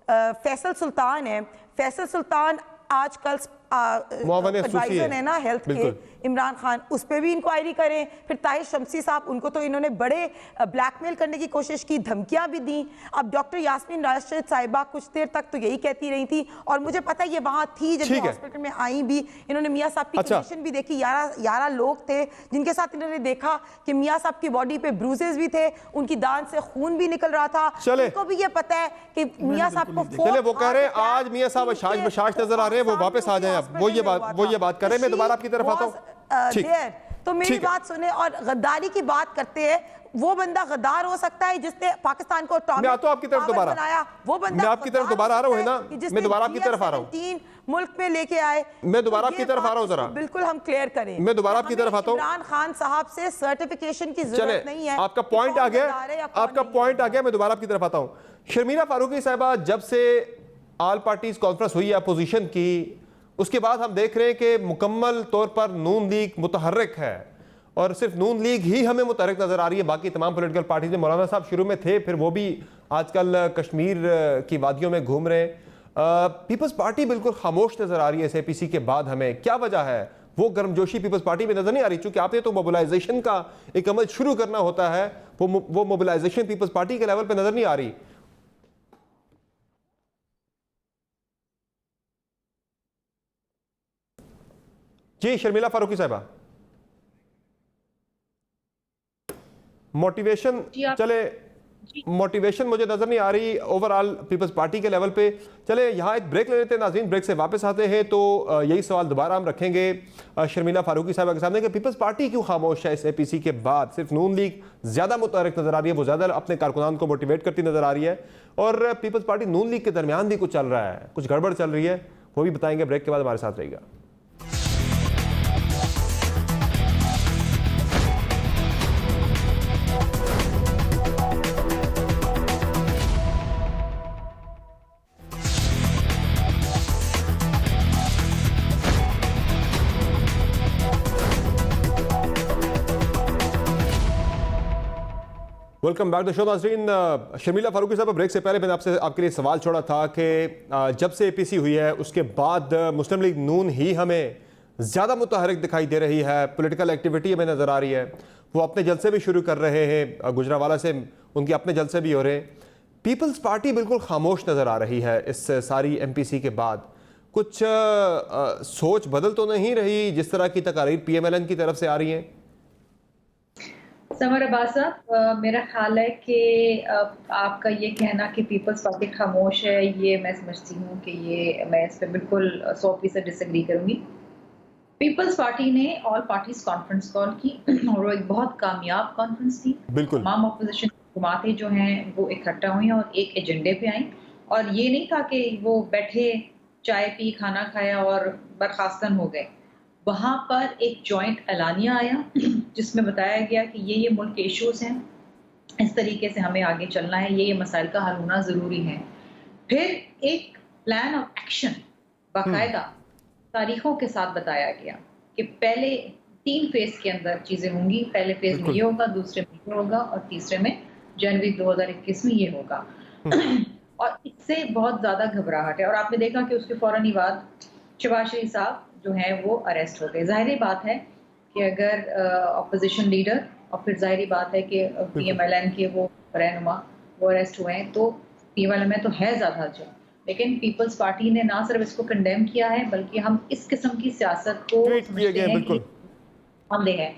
फैसल सुल्तान है, फैसल सुल्तान आजकल एडवाइजर है ना हेल्थ के, इमरान खान, उस पर भी इंक्वायरी करें। फिर ताहिर शमसी साहब, उनको तो इन्होंने बड़े ब्लैकमेल करने की कोशिश की, धमकियां भी दी। अब डॉक्टर यास्मीन राशिद साहिबा कुछ देर तक तो यही कहती रही थी, और मुझे पता है ये वहां थी जब हॉस्पिटल में आई भी, इन्होंने मियां साहब की कंडीशन भी देखी। 11 लोग थे जिनके साथ इन्होंने देखा कि मियां साहब की बॉडी पे ब्रूजेस भी थे, उनकी दांत से खून भी निकल रहा था। उनको भी ये पता है कि मियां साहब को, वो कह रहे हैं आज मियां साहब बशाश नजर आ रहे हैं, वो वापस आ जाए। वो ये बात कर रहे हैं। मैं दोबारा आपकी तरफ आता हूँ। तो मेरी बात सुने और गद्दारी की बात करते हैं। वो बंदा गद्दार हो सकता है जिसने पाकिस्तान को मैं आता हूं आपकी तरफ दोबारा, वो बंदा मैं आपकी तरफ दोबारा आ रहा हूं, है ना, मैं दोबारा आपकी तरफ आ रहा हूं, 3 मुल्क में लेके आए, मैं दोबारा आपकी तरफ आ रहा हूं, जरा बिल्कुल हम क्लियर करें। मैं दोबारा आपकी तरफ आता हूं। इमरान खान साहब से सर्टिफिकेशन की जरूरत नहीं है, आपका पॉइंट आ गया, आपका पॉइंट आ गया, मैं दोबारा आपकी तरफ आता हूं। शर्मीला फारूकी साहिबा, जब से ऑल पार्टीज कॉन्फ्रेंस हुई है अपोजिशन की, उसके बाद हम देख रहे हैं कि मुकम्मल तौर पर नून लीग मुतहर्रिक है और सिर्फ नून लीग ही हमें मुतहर्रिक नजर आ रही है। बाकी तमाम पॉलिटिकल पार्टीज में, मौलाना साहब शुरू में थे, फिर वो भी आजकल कश्मीर की वादियों में घूम रहे हैं। पीपल्स पार्टी बिल्कुल खामोश नजर आ रही है SAPC के बाद। हमें क्या वजह है? वो गर्मजोशी पीपल्स पार्टी में नजर नहीं आ रही, क्योंकि आपने तो मोबिलाइजेशन का एक अमल शुरू करना होता है, वो मोबिलाइजेशन पीपल्स पार्टी के लेवल पे नजर नहीं आ रही। जी शर्मिला फारूकी साहिबा, मोटिवेशन, चले मोटिवेशन मुझे नजर नहीं आ रही ओवरऑल पीपल्स पार्टी के लेवल पे। चले यहाँ एक ब्रेक ले लेते हैं नाज़रीन, ब्रेक से वापस आते हैं तो यही सवाल दोबारा हम रखेंगे शर्मिला फारूकी साहिबा के सामने कि पीपल्स पार्टी क्यों खामोश है SAPC के बाद? सिर्फ नून लीग ज़्यादा मुतहर्रिक नजर आ रही है, वो ज़्यादा अपने कारकुनान को मोटिवेट करती नजर आ रही है, और पीपल्स पार्टी नून लीग के दरमियान भी कुछ चल रहा है, कुछ गड़बड़ चल रही है, वो भी बताएंगे ब्रेक के बाद। हमारे साथ रहेगा। वेलकम बैक द शो नाज़रीन। शर्मिला फारूकी साहब, ब्रेक से पहले मैंने आपसे आपके लिए सवाल छोड़ा था कि जब से APC हुई है उसके बाद मुस्लिम लीग नून ही हमें ज़्यादा मुतहर्रिक दिखाई दे रही है, पॉलिटिकल एक्टिविटी हमें नज़र आ रही है, वो अपने जलसे भी शुरू कर रहे हैं, गुजरावाला से उनके अपने जलसे भी हो रहे हैं। पीपल्स पार्टी बिल्कुल खामोश नज़र आ रही है इस सारी MPC के बाद। कुछ सोच बदल तो नहीं रही जिस तरह की तकारीर PMLN की तरफ से आ रही हैं? समर अब्बास साहब, मेरा ख्याल है कि आपका ये कहना कि पीपल्स पार्टी खामोश है, ये मैं समझती हूँ कि ये मैं इस पर बिल्कुल 100% डिसएग्री करूँगी। पीपल्स पार्टी ने ऑल पार्टीज कॉन्फ्रेंस कॉल की और वो एक बहुत कामयाब कॉन्फ्रेंस थी। तमाम अपोजिशन हुकूमतें जो हैं वो इकट्ठा हुई और एक एजेंडे पे आई, और ये नहीं था कि वो बैठे चाय पी खाना खाया और बर्खास्तन हो गए। वहाँ पर एक जॉइंट एलानिया आया जिसमें बताया गया कि ये मुल्क के इश्यूज हैं, इस तरीके से हमें आगे चलना है, ये मसाइल का हल होना ज़रूरी है। फिर एक प्लान ऑफ एक्शन बाकायदा तारीखों के साथ बताया गया कि पहले 3 फेज के अंदर चीज़ें होंगी। पहले फेज में ये होगा, दूसरे में ये होगा और तीसरे में जनवरी 2021 में ये होगा। और इससे बहुत ज़्यादा घबराहट है, और आपने देखा कि उसके फौरन ही बाद शहबाज शरीफ साहब जो है वो अरेस्ट हो गए। जाहिर बात है कि अगर अपोजिशन लीडर और फिर जाहिर बात है कि PMLN के वो रहनुमा वो अरेस्ट हुए हैं, तो PMLN में तो है ज़्यादा जो, लेकिन पीपल्स पार्टी ने ना सिर्फ इसको कंडेम किया है बल्कि हम इस किस्म की सियासत को हमने है,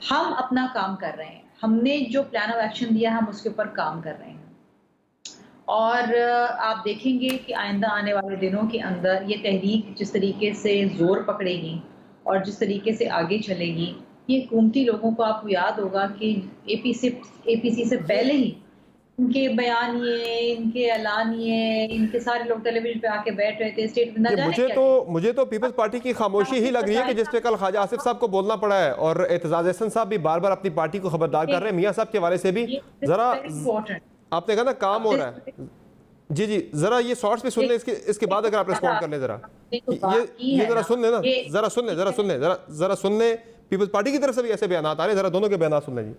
हम अपना काम कर रहे हैं, हमने जो प्लान ऑफ एक्शन दिया हम उसके ऊपर काम कर रहे हैं। और आप देखेंगे कि आइंदा आने वाले दिनों के अंदर ये तहरीक जिस तरीके से जोर पकड़ेगी और जिस तरीके से आगे चलेगी, ये हुकूमती लोगों को आपको याद होगा कि APC से पहले ही इनके बयानिए, इनके ऐलानिए, इनके सारे लोग टेलीविजन पे आके बैठ रहे थे स्टेट में। मुझे तो पीपल्स पार्टी की खामोशी ही लग रही है कि जिस पे कल ख्वाजा आसिफ साहब को बोलना पड़ा है, और एतजाज एहसन साहब भी बार बार अपनी पार्टी को खबरदार कर रहे हैं। मियां साहब के हवाले से भी जरा आपने कहा ना काम हो रहा है। जी जी, जरा ये शॉर्ट्स पे सुन ले, इसके बाद अगर आप रिस्पॉन्ड कर ले जरा, ये जरा सुन ले ना, जरा सुन ले पीपल्स पार्टी की तरफ से भी ऐसे बयान आ रहे हैं, जरा दोनों के बयान सुन ले। जी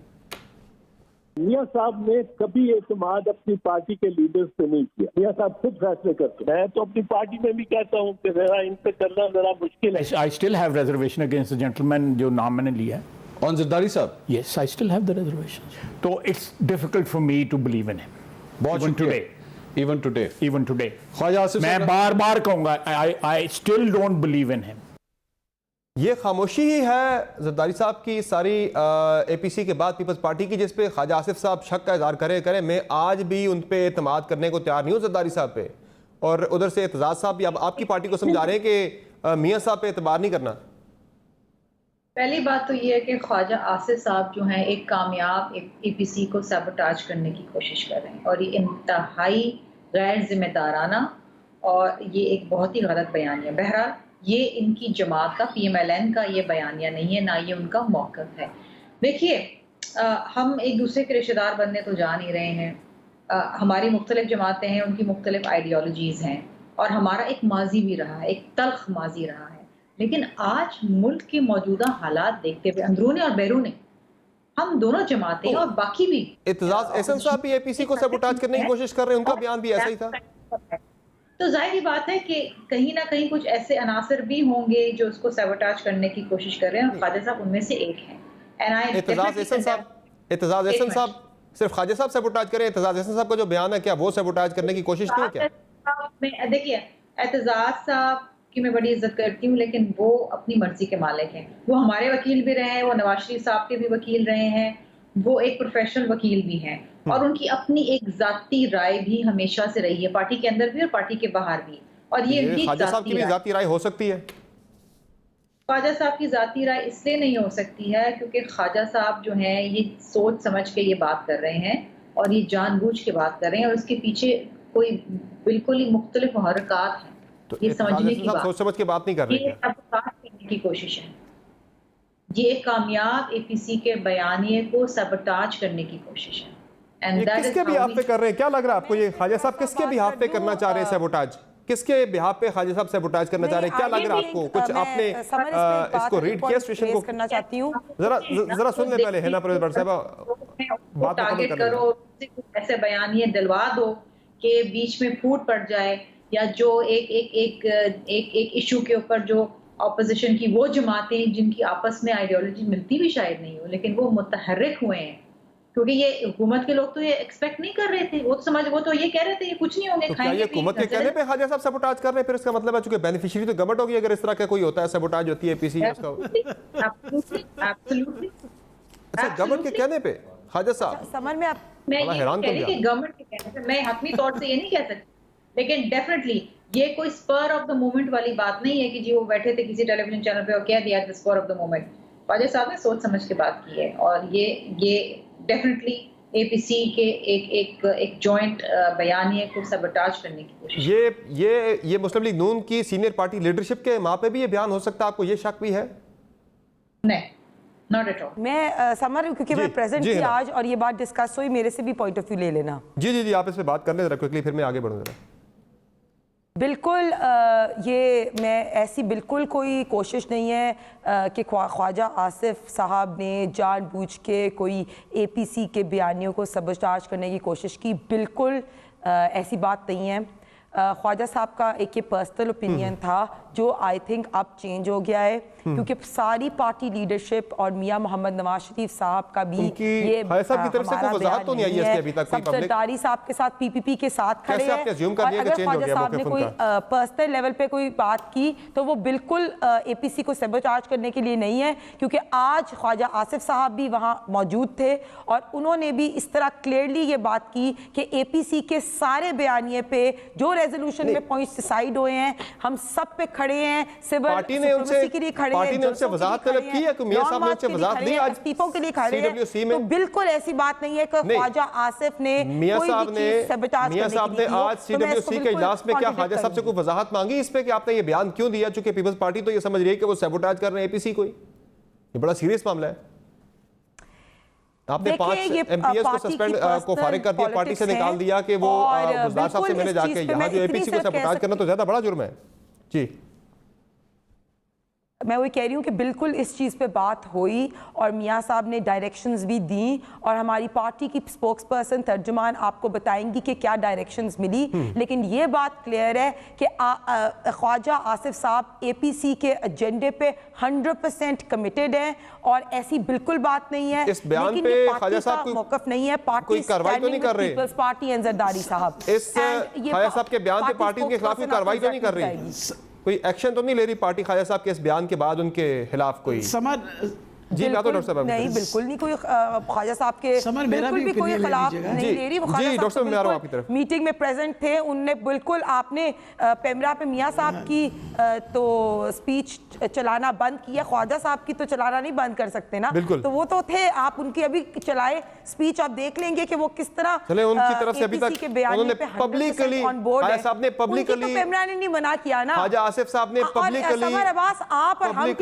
मियां साहब ने कभी एतमाद अपनी पार्टी के लीडर्स पे नहीं किया, मियां साहब खुद फैसले करते हैं। मैं तो अपनी पार्टी में भी कहता हूँ कि जरा इन पे करना जरा मुश्किल है। I still have reservation against the gentleman जो नाम मैंने लिया है on Zardari sahab. Yes, I still have the reservations. So it's difficult for me to believe in him. Even today. Khwaja Asif मैं बार-बार कहूँगा, I still don't believe in him. ये खामोशी ही है जरदारी साहब की सारी APC के बाद पीपल्स पार्टी की, जिस पे ख्वाजा आसिफ साहब शक का इजहार करे। मैं आज भी उन पे एतमाद करने को तैयार नहीं हूँ जरदारी साहब पे, और उधर से एतजाज साहब भी अब आपकी पार्टी को समझा रहे हैं कि मियाँ साहब पे एतबार नहीं करना। पहली बात तो ये है कि ख्वाजा आसिफ साहब जो हैं एक कामयाब APC को सबटाज करने की कोशिश कर रहे हैं और ये इंतहाई गैर जिम्मेदाराना और ये एक बहुत ही गलत बयानिया। बहरहाल ये इनकी जमात का PMLN का ये बयानिया नहीं है, ना ये उनका मौक़िफ़ है। देखिए हम एक दूसरे के रिश्तेदार बनने तो जा नहीं रहे हैं। हमारी मुख्तलिफ जमातें हैं, उनकी मुख्तलिफ आइडियोलॉजीज़ हैं और हमारा एक माजी भी रहा है, एक तल्ख माजी रहा है। लेकिन आज मुल्क के मौजूदा हालात देखते हुए अंदरूनी और बैरूनी हम दोनों जमातें और बाकी भी इत्तेज़ाज़ एहसन साहब भी APC को सबटाज करने की कोशिश कर रहे हैं, उनका बयान भी ऐसा ही था। तो जाहिर बात है कि कहीं ना कहीं कुछ ऐसे अनासर भी होंगे जो उसको सबटाज करने की कोशिश कर रहे हैं और ख्वाजा साहब उनमें से एक हैं। इत्तेज़ाज़ एहसन साहब सिर्फ ख्वाजा साहब सबटाज करें, इत्तेज़ाज़ एहसन साहब का जो बयान है क्या वो सबटाज करने की कोशिश नहीं है क्या? देखिए इत्तेज़ाज़ साहब की मैं बड़ी इज्जत करती हूँ, लेकिन वो अपनी मर्जी के मालिक हैं। वो हमारे वकील भी रहे हैं, वो नवाज शरीफ साहब के भी वकील रहे हैं, वो एक प्रोफेशनल वकील भी हैं और उनकी अपनी एक जाती राय भी हमेशा से रही है, पार्टी के अंदर भी और पार्टी के बाहर भी। और ये ख्वाजा साहब की भी जाती राय हो सकती है। ख्वाजा साहब की जाती राय इसलिए नहीं हो सकती है क्योंकि ख्वाजा साहब जो हैं ये सोच समझ के ये बात कर रहे हैं और ये जानबूझ के बात कर रहे हैं और उसके पीछे कोई बिल्कुल ही मुख्तलिफ मुहर्रकात हैं। तो ये समझने की बात, सोच समझ के बात नहीं कर रहे हैं, ये सबटाज करने की कोशिश है। ये एक कामयाब APC के बयानिए को सबटाज करने की कोशिश है। ये किसके बिहाफ पे कर रहे हैं? क्या लग रहा है आपको ये ख्वाजा साहब किसके बिहाफ पे करना चाह रहे हैं सबटाज? किसके बिहाफ पे ख्वाजा साहब सबटाज करना चाह रहे हैं? क्या लग रहा है आपको? कुछ आपने इसको रीड किया सिचुएशन को? करना चाहती हूँ, जरा सुन ले पहले, है ना परवेज़ भट्ट साहब, बात टारगेट करो, ऐसे बयानिए दिलवा दो कि बीच में फूट पड़ जाए या जो एक इशू के ऊपर जो ऑपोजिशन की वो जमातें जिनकी आपस में आइडियोलॉजी मिलती भी शायद नहीं हो, लेकिन वो मुतहर्रिक हुए हैं क्योंकि ये हुकूमत के लोग तो ये एक्सपेक्ट नहीं कर रहे थे। वो तो ये कह रहे थे ये कुछ नहीं होंगे, तो क्या ये हुकूमत के कहने पे ख्वाजा साहब सबटाज कर रहे हैं? फिर इसका मतलब है चूंकि बेनिफिशियरी तो गवर्नमेंट होगी अगर इस तरह का कोई होता है, सबटाज होती है APC उसका। अच्छा, गवर्नमेंट के कहने पे ख्वाजा साहब, समर में आप मैं ये कह रही कि गवर्नमेंट के कहने पे, मैं हतमी तौर से ये नहीं कह सकती, लेकिन डेफिनेटली ये कोई स्पर ऑफ द मोमेंट वाली बात नहीं है कि जी वो बैठे थे किसी टेलीविजन चैनल पे और कह दिया the spur of the moment. Khawaja साहब ने सोच समझ के बात की है और ये डेफिनेटली APC के एक जॉइंट बयानिए को सबटाज करने की कोशिश। ये मुस्लिम लीग नून की सीनियर पार्टी लीडरशिप के माँ पे भी ये बयान हो सकता है, आपको ये शक भी है? नहीं, नॉट एट ऑल। मैं समर क्योंकि मैं प्रेजेंट थी आज और ये बात डिस्कस हुई, मेरे से भी पॉइंट ऑफ व्यू ले लेना। जी आप इस पे बात कर लें जरा क्विकली, फिर मैं आगे बढ़ूँ जरा। बिल्कुल ये मैं ऐसी बिल्कुल कोई कोशिश नहीं है कि ख्वाजा आसिफ साहब ने जानबूझ के कोई APC के बयानियों को सबटाज करने की कोशिश की, बिल्कुल ऐसी बात नहीं है। ख्वाजा साहब का एक ये पर्सनल ओपिनियन था जो आई थिंक अब चेंज हो गया है क्योंकि सारी पार्टी लीडरशिप और मियां मोहम्मद नवाज शरीफ साहब का भी ये तो नहीं आई है अभी तक कोई पब्लिक सरदारी साहब के साथ PPP के साथ खड़े हैं और अगर ख्वाजा साहब ने कोई पर्सनल लेवल पे कोई बात की तो वो बिल्कुल APC को सबटाज करने के लिए नहीं है क्योंकि आज ख्वाजा आसिफ साहब भी वहाँ मौजूद थे और उन्होंने भी इस तरह क्लियरली ये बात की कि APC के सारे बयानिए पे जो रेजोल्यूशन में पॉइंट्स डिसाइड हुए हैं हम सब पे खड़े हैं, सिविल सुप्रीमेसी के लिए खड़े हैं, पार्टी ने उनसे वजाहत तलब की है कि मियां साहब ने उनसे वजाहत दी आज इस्तीफों के लिए खड़े हैं। तो बिल्कुल ऐसी बात नहीं है कि ख्वाजा आसिफ ने मियां साहब ने आज CWC के इजलास में क्या ख्वाजा साहब से कोई वजाहत मांगी इस पे कि आपने ये बयान क्यों दिया? चूंकि पीपल्स पार्टी तो ये समझ रही है कि वो सबटाज कर रहे हैं APC को, ये बड़ा सीरियस मामला है। आपने 5 MPs को सस्पेंड को फारिग कर दिया, पार्टी से निकाल दिया कि वो गुजरात साहब से मिले जाके, यहाँ जो APC को सबटाज करना तो ज्यादा बड़ा जुर्म है। जी मैं वही कह रही हूँ कि बिल्कुल इस चीज़ पे बात हुई और मियाँ साहब ने डायरेक्शंस भी दी और हमारी पार्टी की स्पोक्स पर्सन तर्जुमान आपको बताएंगी कि क्या डायरेक्शंस मिली, लेकिन ये बात क्लियर है कि ख्वाजा आसिफ साहब APC के एजेंडे पे 100% कमिटेड है और ऐसी बिल्कुल बात नहीं है। इस बयान पे ख्वाजा साहब कोई मौकफ नहीं है, पार्टी कार्रवाई तो नहीं कर रहे, पीपल्स पार्टी एंड जरदारी साहब इस ख्वाजा साहब के बयान पे पार्टी के खिलाफ कोई कार्रवाई तो नहीं कर रही, कोई एक्शन तो नहीं ले रही पार्टी ख्वाजा साहब के इस बयान के बाद उनके खिलाफ कोई? समर जी मैं तो डॉक्टर साहब नहीं, बिल्कुल नहीं कोई ख्वाजा साहब के बिल्कुल भी कोई खिलाफ नहीं ले रही। जी डॉक्टर साहब मैं आ रहा हूं आपकी तरफ। मीटिंग में प्रेजेंट थे, उनने बिल्कुल आपने पेमरा पे मियां साहब की तो स्पीच चलाना बंद किया, ख्वाजा साहब की तो चलाना नहीं बंद कर सकते ना, तो वो तो थे, आप उनकी अभी चलाए स्पीच, आप देख लेंगे कि वो किस तरह चले उनकी तरफ से अभी तक उन्होंने पब्लिकली ख्वाजा साहब ने पब्लिकली पेमरा ने नहीं मना किया ना, ख्वाजा आसिफ साहब ने पब्लिकली समर अब्बास आप और हम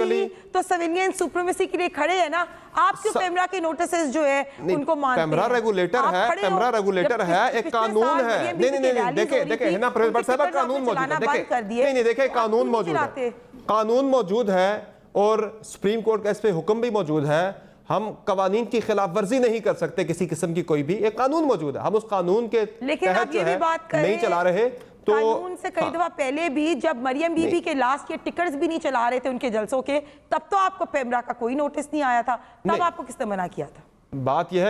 तो सिविलियन सुप्रीमेसी के लिए खड़े हैं ना, आप क्यों पेमरा के नोटिसेस जो है उनको मानते हैं? पेमरा रेगुलेटर है, पेमरा रेगुलेटर है, एक कानून है। नहीं देखे है ना प्रेसिडेंट साहब, कानून मौजूद है, देखे नहीं देखे कानून मौजूद है, कानून मौजूद है और सुप्रीम कोर्ट का इस पे हुक्म भी मौजूद है। हम कवानीन की खिलाफ वर्जी नहीं कर सकते किसी किस्म की, कोई भी एक कानून मौजूद है, हम उस कानून के तहत जो है नहीं चला रहे। तो कानून से कई दफा पहले भी जब मरियम बीबी के लास्ट के टिकट्स भी नहीं चला रहे थे उनके जलसों के, तब तो आपको पेमरा का कोई नोटिस नहीं आया था, तब आपको किसने मना किया था? बात यह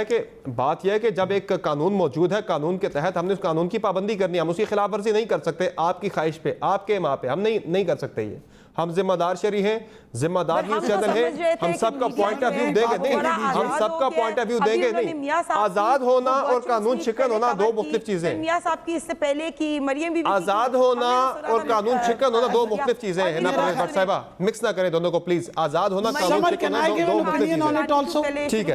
है कि जब एक कानून मौजूद है, कानून के तहत हमने उस कानून की पाबंदी करनी है, हम उसकी खिलाफ वर्जी नहीं कर सकते आपकी ख्वाहिश पे, आपके माँ पे, हम नहीं कर सकते। ये हम जिम्मेदार शहरी हैं, जिम्मेदार न्यूज़ चैनल है, हम सबका पॉइंट ऑफ व्यू देंगे, नहीं हम सबका पॉइंट ऑफ व्यू देंगे, नहीं आजाद होना और कानून शिकन होना दो मुख्तलिफ चीजें हैं। मियां साहब की इससे पहले की मरियम बीबी आजाद होना और कानून शिकन होना दो मुख्तलिफ चीजें हैं ना प्रेसिडेंट साहिबा, मिक्स ना करें दोनों को प्लीज। आजाद होना, कानून शिकन होना दो मुख्तलिफ चीजें। ठीक है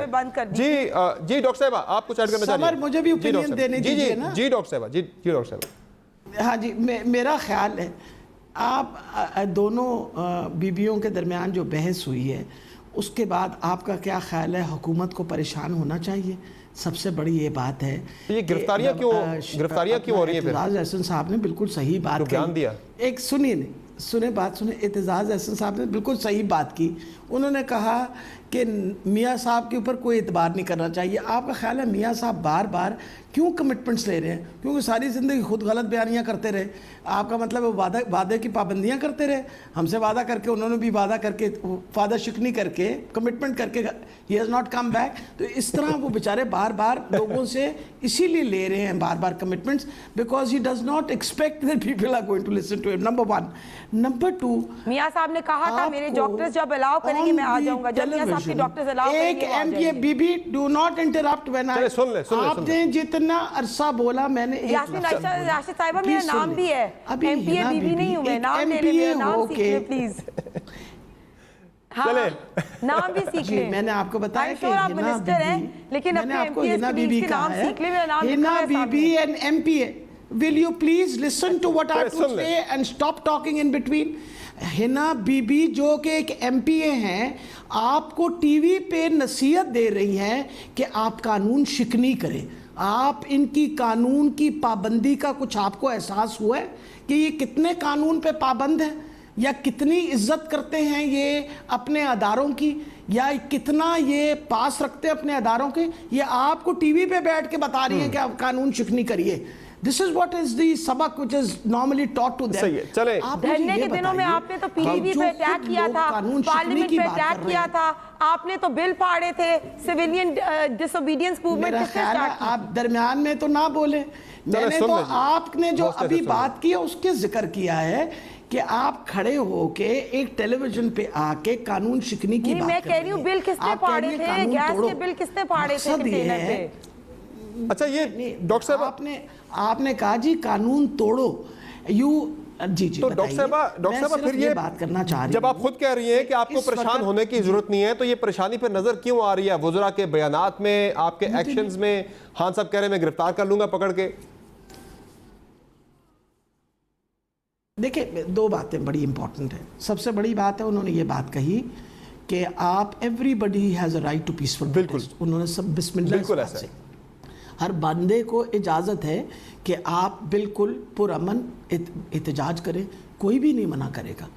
जी डॉक्टर साहिबा आप कुछ ऐड करना चाहिए? मुझे भी ओपिनियन देने दीजिए ना। जी डॉक्टर साहिबा, जी डॉक्टर साहिबा। हाँ जी, मेरा ख्याल है आप दोनों बीबियों के दरमियान जो बहस हुई है उसके बाद आपका क्या ख्याल है, हुकूमत को परेशान होना चाहिए? सबसे बड़ी ये बात है ये गिरफ्तारियां क्यों हो रही है? एतजाज अहसन साहब ने बिल्कुल सही बात बयान दिया। एक सुनिए एतजाज अहसन साहब ने बिल्कुल सही बात की। उन्होंने कहा कि मियाँ साहब के ऊपर कोई एतबार नहीं करना चाहिए। आपका ख्याल है मियाँ साहब बार बार क्यों कमिटमेंट्स ले रहे हैं? क्योंकि सारी ज़िंदगी खुद गलत बयानियाँ करते रहे। आपका मतलब वो वादे की पाबंदियाँ करते रहे, हमसे वादा करके, उन्होंने भी वादा करके, वादा शिकनी करके, कमिटमेंट करके, he has not come back. तो इस तरह वो बेचारे बार बार लोगों से इसीलिए ले रहे हैं बार बार commitments, because he does not expect that people are going to listen to him, number one. Number two, मियाँ साहब ने कहा था मेरे डॉक्टर्स जब अलाउ करेंगे मैं आ जाऊंगा, जब मियाँ साहब के डॉक्टर्स अलाउ करेंगे एक एमपीए बीबी do not interrupt when I, आपने जितना अरसा बोला मैंने, यास्मीन राशिद साहिबा मेरा नाम भी है, एमपीए बीबी नहीं हूं मैं, नाम ले ले, मेरा नाम सीख ले प्लीज। हाँ, नाम भी सीख ले। मैंने आपको बताया कि आप मिनिस्टर हैं, लेकिन मैंने आपको हिना बीबी कहा है, Hina Bibi and MPA, will you please listen to what I have to say and stop talking in between? Hina Bibi जो कि एक एमपीए हैं, आपको टीवी पे नसीहत दे रही हैं कि आप कानून शिकनी करें। आप इनकी कानून की पाबंदी का कुछ आपको एहसास हुआ है कि ये कितने कानून पे पाबंद हैं, या कितनी इज्जत करते हैं ये अपने अदारों की, या कितना ये पास रखते हैं अपने अदारों के? ये आपको टीवी पे बैठ के बता रही है कि आप कानून शिकनी करिए। This is what is the सबक which is normally taught to them। सही है, चले। धरने के दिनों में आपने तो पीडीपी पे अटैक किया था, पार्लियामेंट पे अटैक किया था, आपने तो बिल फाड़े थे, सिविलियन डिसोबीडियंस मूवमेंट। मेरा ख्याल है आप दरमियान में तो ना बोले, मैंने तो आपने जो अभी बात की है उसके जिक्र किया है कि आप खड़े होके एक टेलीविजन पे आके कानून शिकनी की बात मैं कह रही हूँ बिल किसने फाड़े थे, गैस के बिल किसने फाड़े थे कंटेनर पे? अच्छा ये डॉक्टर साहब आपने कहा जी कानून तोड़ो, जी तो डॉक्टर साहब फिर ये बात करना चाह रही, जब आप खुद कह रही हैं कि आपको परेशान होने की जरूरत नहीं है, तो ये परेशानी पर नजर क्यों आ रही है वुज़रा के बयानात में, आपके एक्शंस में? खान साहब कह रहे हैं मैं गिरफ्तार कर लूंगा पकड़ के। देखिए दो बातें बड़ी इंपॉर्टेंट है। सबसे बड़ी बात है उन्होंने ये बात कही कि आप everybody has a right to peaceful, बिल्कुल उन्होंने सब बिस्मिल्लाह, बिल्कुल ऐसा है, हर बंदे को इजाज़त है कि आप बिल्कुल पुरअमन एहतजाज करें, कोई भी नहीं मना करेगा,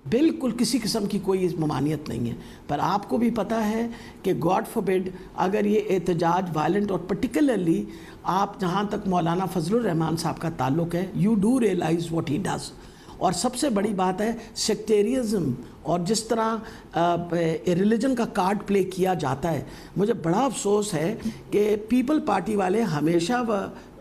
बिल्कुल किसी किस्म की कोई ममानियत नहीं है। पर आपको भी पता है कि गॉड फॉरबिड अगर ये एहतजाज वायलेंट, और पर्टिकुलरली आप जहाँ तक मौलाना फजलुर रहमान साहब का ताल्लुक़ है, you do realise what he does. और सबसे बड़ी बात है सेक्टेरियज़म, और जिस तरह रिलीजन का कार्ड प्ले किया जाता है। मुझे बड़ा अफसोस है कि पीपल पार्टी वाले हमेशा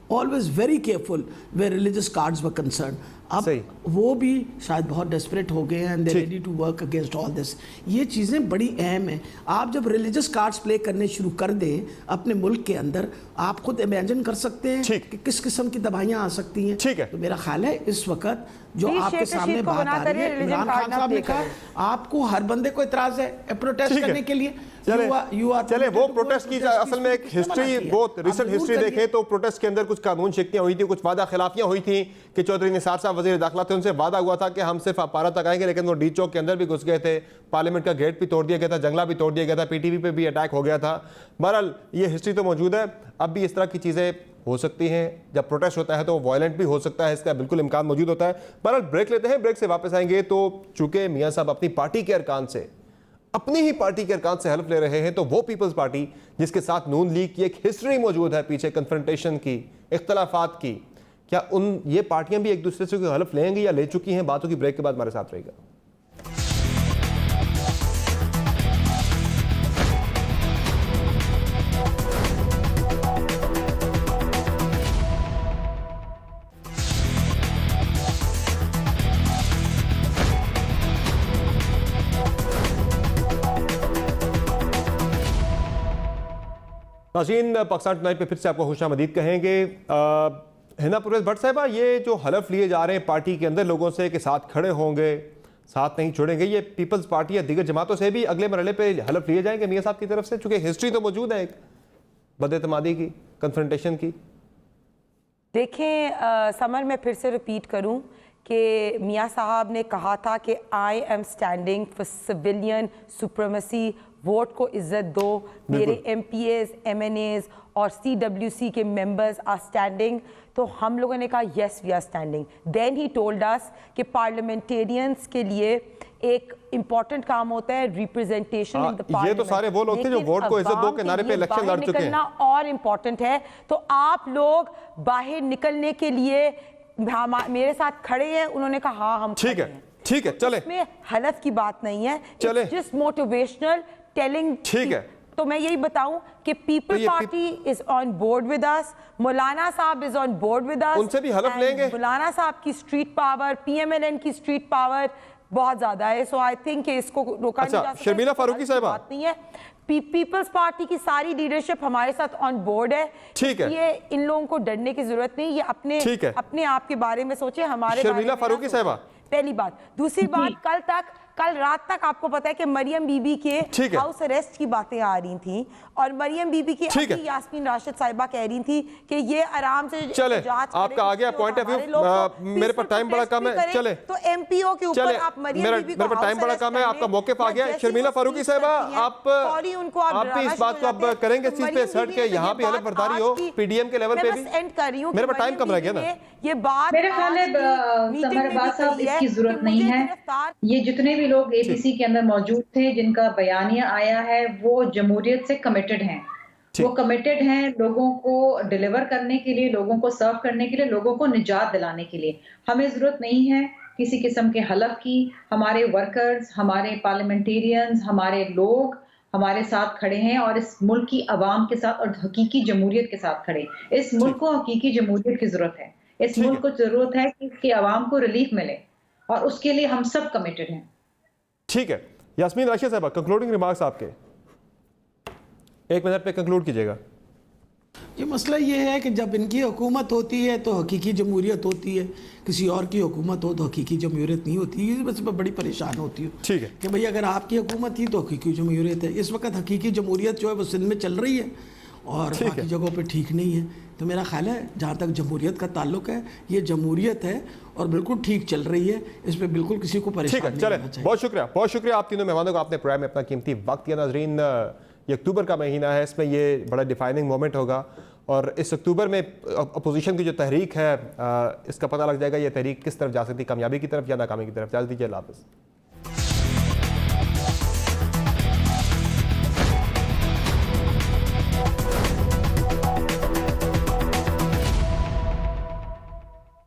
always very careful where religious cards were concerned. अब वो भी शायद बहुत डेस्परेट हो गए हैं and they're ready to work against all this. ये चीज़ें बड़ी अहम हैं. आप जब रिलीजियस कार्ड्स प्ले करने शुरू कर दें अपने मुल्क के अंदर, आप खुद इमेजिन कर सकते हैं कि किस किस्म की तबाहियाँ आ सकती हैं. ठीक है. तो मेरा ख्याल है इस वक्त जो आपके सामने बात आ रही है, इमरान खान साहब ने कहा आपको हर बंदे को इतराज है प्रोटेस्ट करने के लिए. चले वो प्रोटेस्ट की असल में एक हिस्ट्री, बहुत रिसेंट हिस्ट्री देखें तो प्रोटेस्ट के अंदर कुछ कानून शिकनियां हुई थी, कुछ वादा खिलाफियां हुई थी कि चौधरी निसार साहब वजीर दाखिला थे, उनसे वादा हुआ था कि हम सिर्फ अपारा तक आएंगे, लेकिन वो डी चौक के अंदर भी घुस गए थे, पार्लियामेंट का गेट भी तोड़ दिया गया था, जंगला भी तोड़ दिया गया था, पीटीवी पे भी अटैक हो गया था. बहरहाल ये हिस्ट्री तो मौजूद है. अब भी इस तरह की चीज़ें हो सकती हैं. जब प्रोटेस्ट होता है तो वायलेंट भी हो सकता है, इसका बिल्कुल इम्कान मौजूद होता है. बहरहाल ब्रेक लेते हैं, ब्रेक से वापस आएंगे. तो चूंकि मियां साहब अपनी पार्टी के अरकान से, अपनी ही पार्टी के अरकान से हेल्प ले रहे हैं, तो वो पीपल्स पार्टी जिसके साथ नून लीग की एक हिस्ट्री मौजूद है पीछे, कन्फ्रंटेशन की, इख्तलाफात की, क्या ये पार्टियां भी एक दूसरे से हेल्प लेंगी या ले चुकी हैं? बातों की ब्रेक के बाद हमारे साथ रहेगा. नाज़रीन, पाकिस्तान टुनाइट पे फिर से आपको खुशामदीद कहेंगे. हिना परवेज़ भट्ट साहिबा, ये जो हलफ लिए जा रहे हैं पार्टी के अंदर लोगों से कि साथ खड़े होंगे, साथ नहीं छोड़ेंगे, ये पीपल्स पार्टी या दीगर जमातों से भी अगले मरहले पे हलफ लिए जाएंगे मियां साहब की तरफ से? चूंकि हिस्ट्री तो मौजूद है एक बदएतमादी की, कन्फ्रंटेशन की. देखें समर, मैं फिर से रिपीट करूं कि मियां साहब ने कहा था कि I am standing for civilian supremacy, vote को इज्जत दो, मेरे MPAs, MNAs और CWC के मेंबर्स आर स्टैंडिंग. तो हम लोगों ने कहा yes we are standing. Then he told us कि पार्लियामेंटेरियंस के लिए एक इम्पॉर्टेंट काम होता है रिप्रेजेंटेशन इन द पार्लियामेंट. ये तो सारे वो लोग थे जो वोट को इज्जत दो के नारे पे इलेक्शन लड़ चुके हैं. और इम्पॉर्टेंट है, तो आप लोग बाहर निकलने के लिए मेरे साथ खड़े हैं. उन्होंने कहा हाँ हम ठीक है, ठीक है, चले. इसमें हलफ की बात नहीं है, चले. Just motivational telling. ठीक है. तो मैं यही बताऊं कि people party is on board with us, मौलाना साहब is on board with us. उनसे भी हलफ लेंगे. मौलाना साहब की स्ट्रीट पावर, PMLN की स्ट्रीट पावर बहुत ज्यादा है. सो आई थिंक इसको रोका नहीं जा सकता. शर्मिला फारूकी साहिबा, बात नहीं है. पीपल्स पार्टी की सारी लीडरशिप हमारे साथ ऑन बोर्ड है. ठीक है. ये इन लोगों को डरने की जरूरत नहीं. ये अपने आप के बारे में सोचे, हमारे. शर्मिला फारूकी साहिबा, पहली बात. दूसरी बात, कल रात तक आपको पता है कि मरियम बीबी के हाउस अरेस्ट की बातें आ रही थी, और मरियम बीबी की अभी यास्मीन राशिद साहिबा कह रही थी कि ये आराम से चले. आपका आ गया पॉइंट ऑफ व्यू. मेरे पर टाइम बड़ा कम है. चले. तो MPO के ऊपर आप मरियम बीबी मेरे पर टाइम बड़ा कम है. आपका मौक़िफ़ आ गया. शर्मिला फारूकी साहिबा, आप भी इस बात को आप करेंगे, इस चीज पे हट के यहाँ भी हलफ बर्दारी हो PDM के लेवल पे भी. एंड कर रही हूँ, मेरे पर टाइम कम रह गया ना. ये बात मेरे ख्याल है समर अब्बास साहब, इसकी जरूरत नहीं है. ये जितने भी लोग APC के अंदर मौजूद थे जिनका बयानिया आया है, वो जमहूरियत से कमिटेड हैं. वो कमिटेड हैं लोगों को डिलीवर करने के लिए, लोगों को सर्व करने के लिए, लोगों को निजात दिलाने के लिए. हमें जरूरत नहीं है किसी किस्म के हलफ की. हमारे वर्कर्स, हमारे पार्लियामेंटेरियंस, हमारे लोग हमारे साथ खड़े हैं और इस मुल्क की आवाम के साथ और हकीकी जमहूरियत के साथ खड़े. इस मुल्क को हकीकी जमहूरियत की जरूरत है. इस मुल्क को जरूरत है कि इसकी आवाम को रिलीफ मिले, और उसके लिए हम सब कमिटेड हैं. ठीक है. यास्मीन राशिद साहब, कंक्लूडिंग रिमार्क्स आपके, 1 मिनट पे कंक्लूड कीजिएगा. ये मसला ये है कि जब इनकी हुकूमत होती है तो हकीकी जमहूरियत होती है, किसी और की हुकूमत हो तो हकीकी जमहूरियत नहीं होती. ये बस बड़ी परेशान होती है. ठीक है कि भाई अगर आपकी हुकूमत थी तो हकीकी जमहूरियत है. इस वक्त हकीकी जमहूरियत जो है वो सिंध में चल रही है और बाकी जगहों पे ठीक नहीं है. तो मेरा ख्याल है जहाँ तक जमहूरियत का ताल्लुक है, ये जमहूरियत है और बिल्कुल ठीक चल रही है. इस पर बिल्कुल किसी को परेशान नहीं होना चाहिए. बहुत शुक्रिया, बहुत शुक्रिया आप तीनों मेहमानों को. आपने प्रोग्राम में अपना कीमती वक्त दिया. नाजरीन, ये अक्टूबर का महीना है, इसमें ये बड़ा डिफाइनिंग मोमेंट होगा, और इस अक्टूबर में अपोजिशन की जो तहरीक है इसका पता लग जाएगा ये तहरीक किस तरफ जा सकती है, कामयाबी की तरफ या नाकामी की तरफ. इजाज़त दीजिए, अल्लाह हाफ़िज़.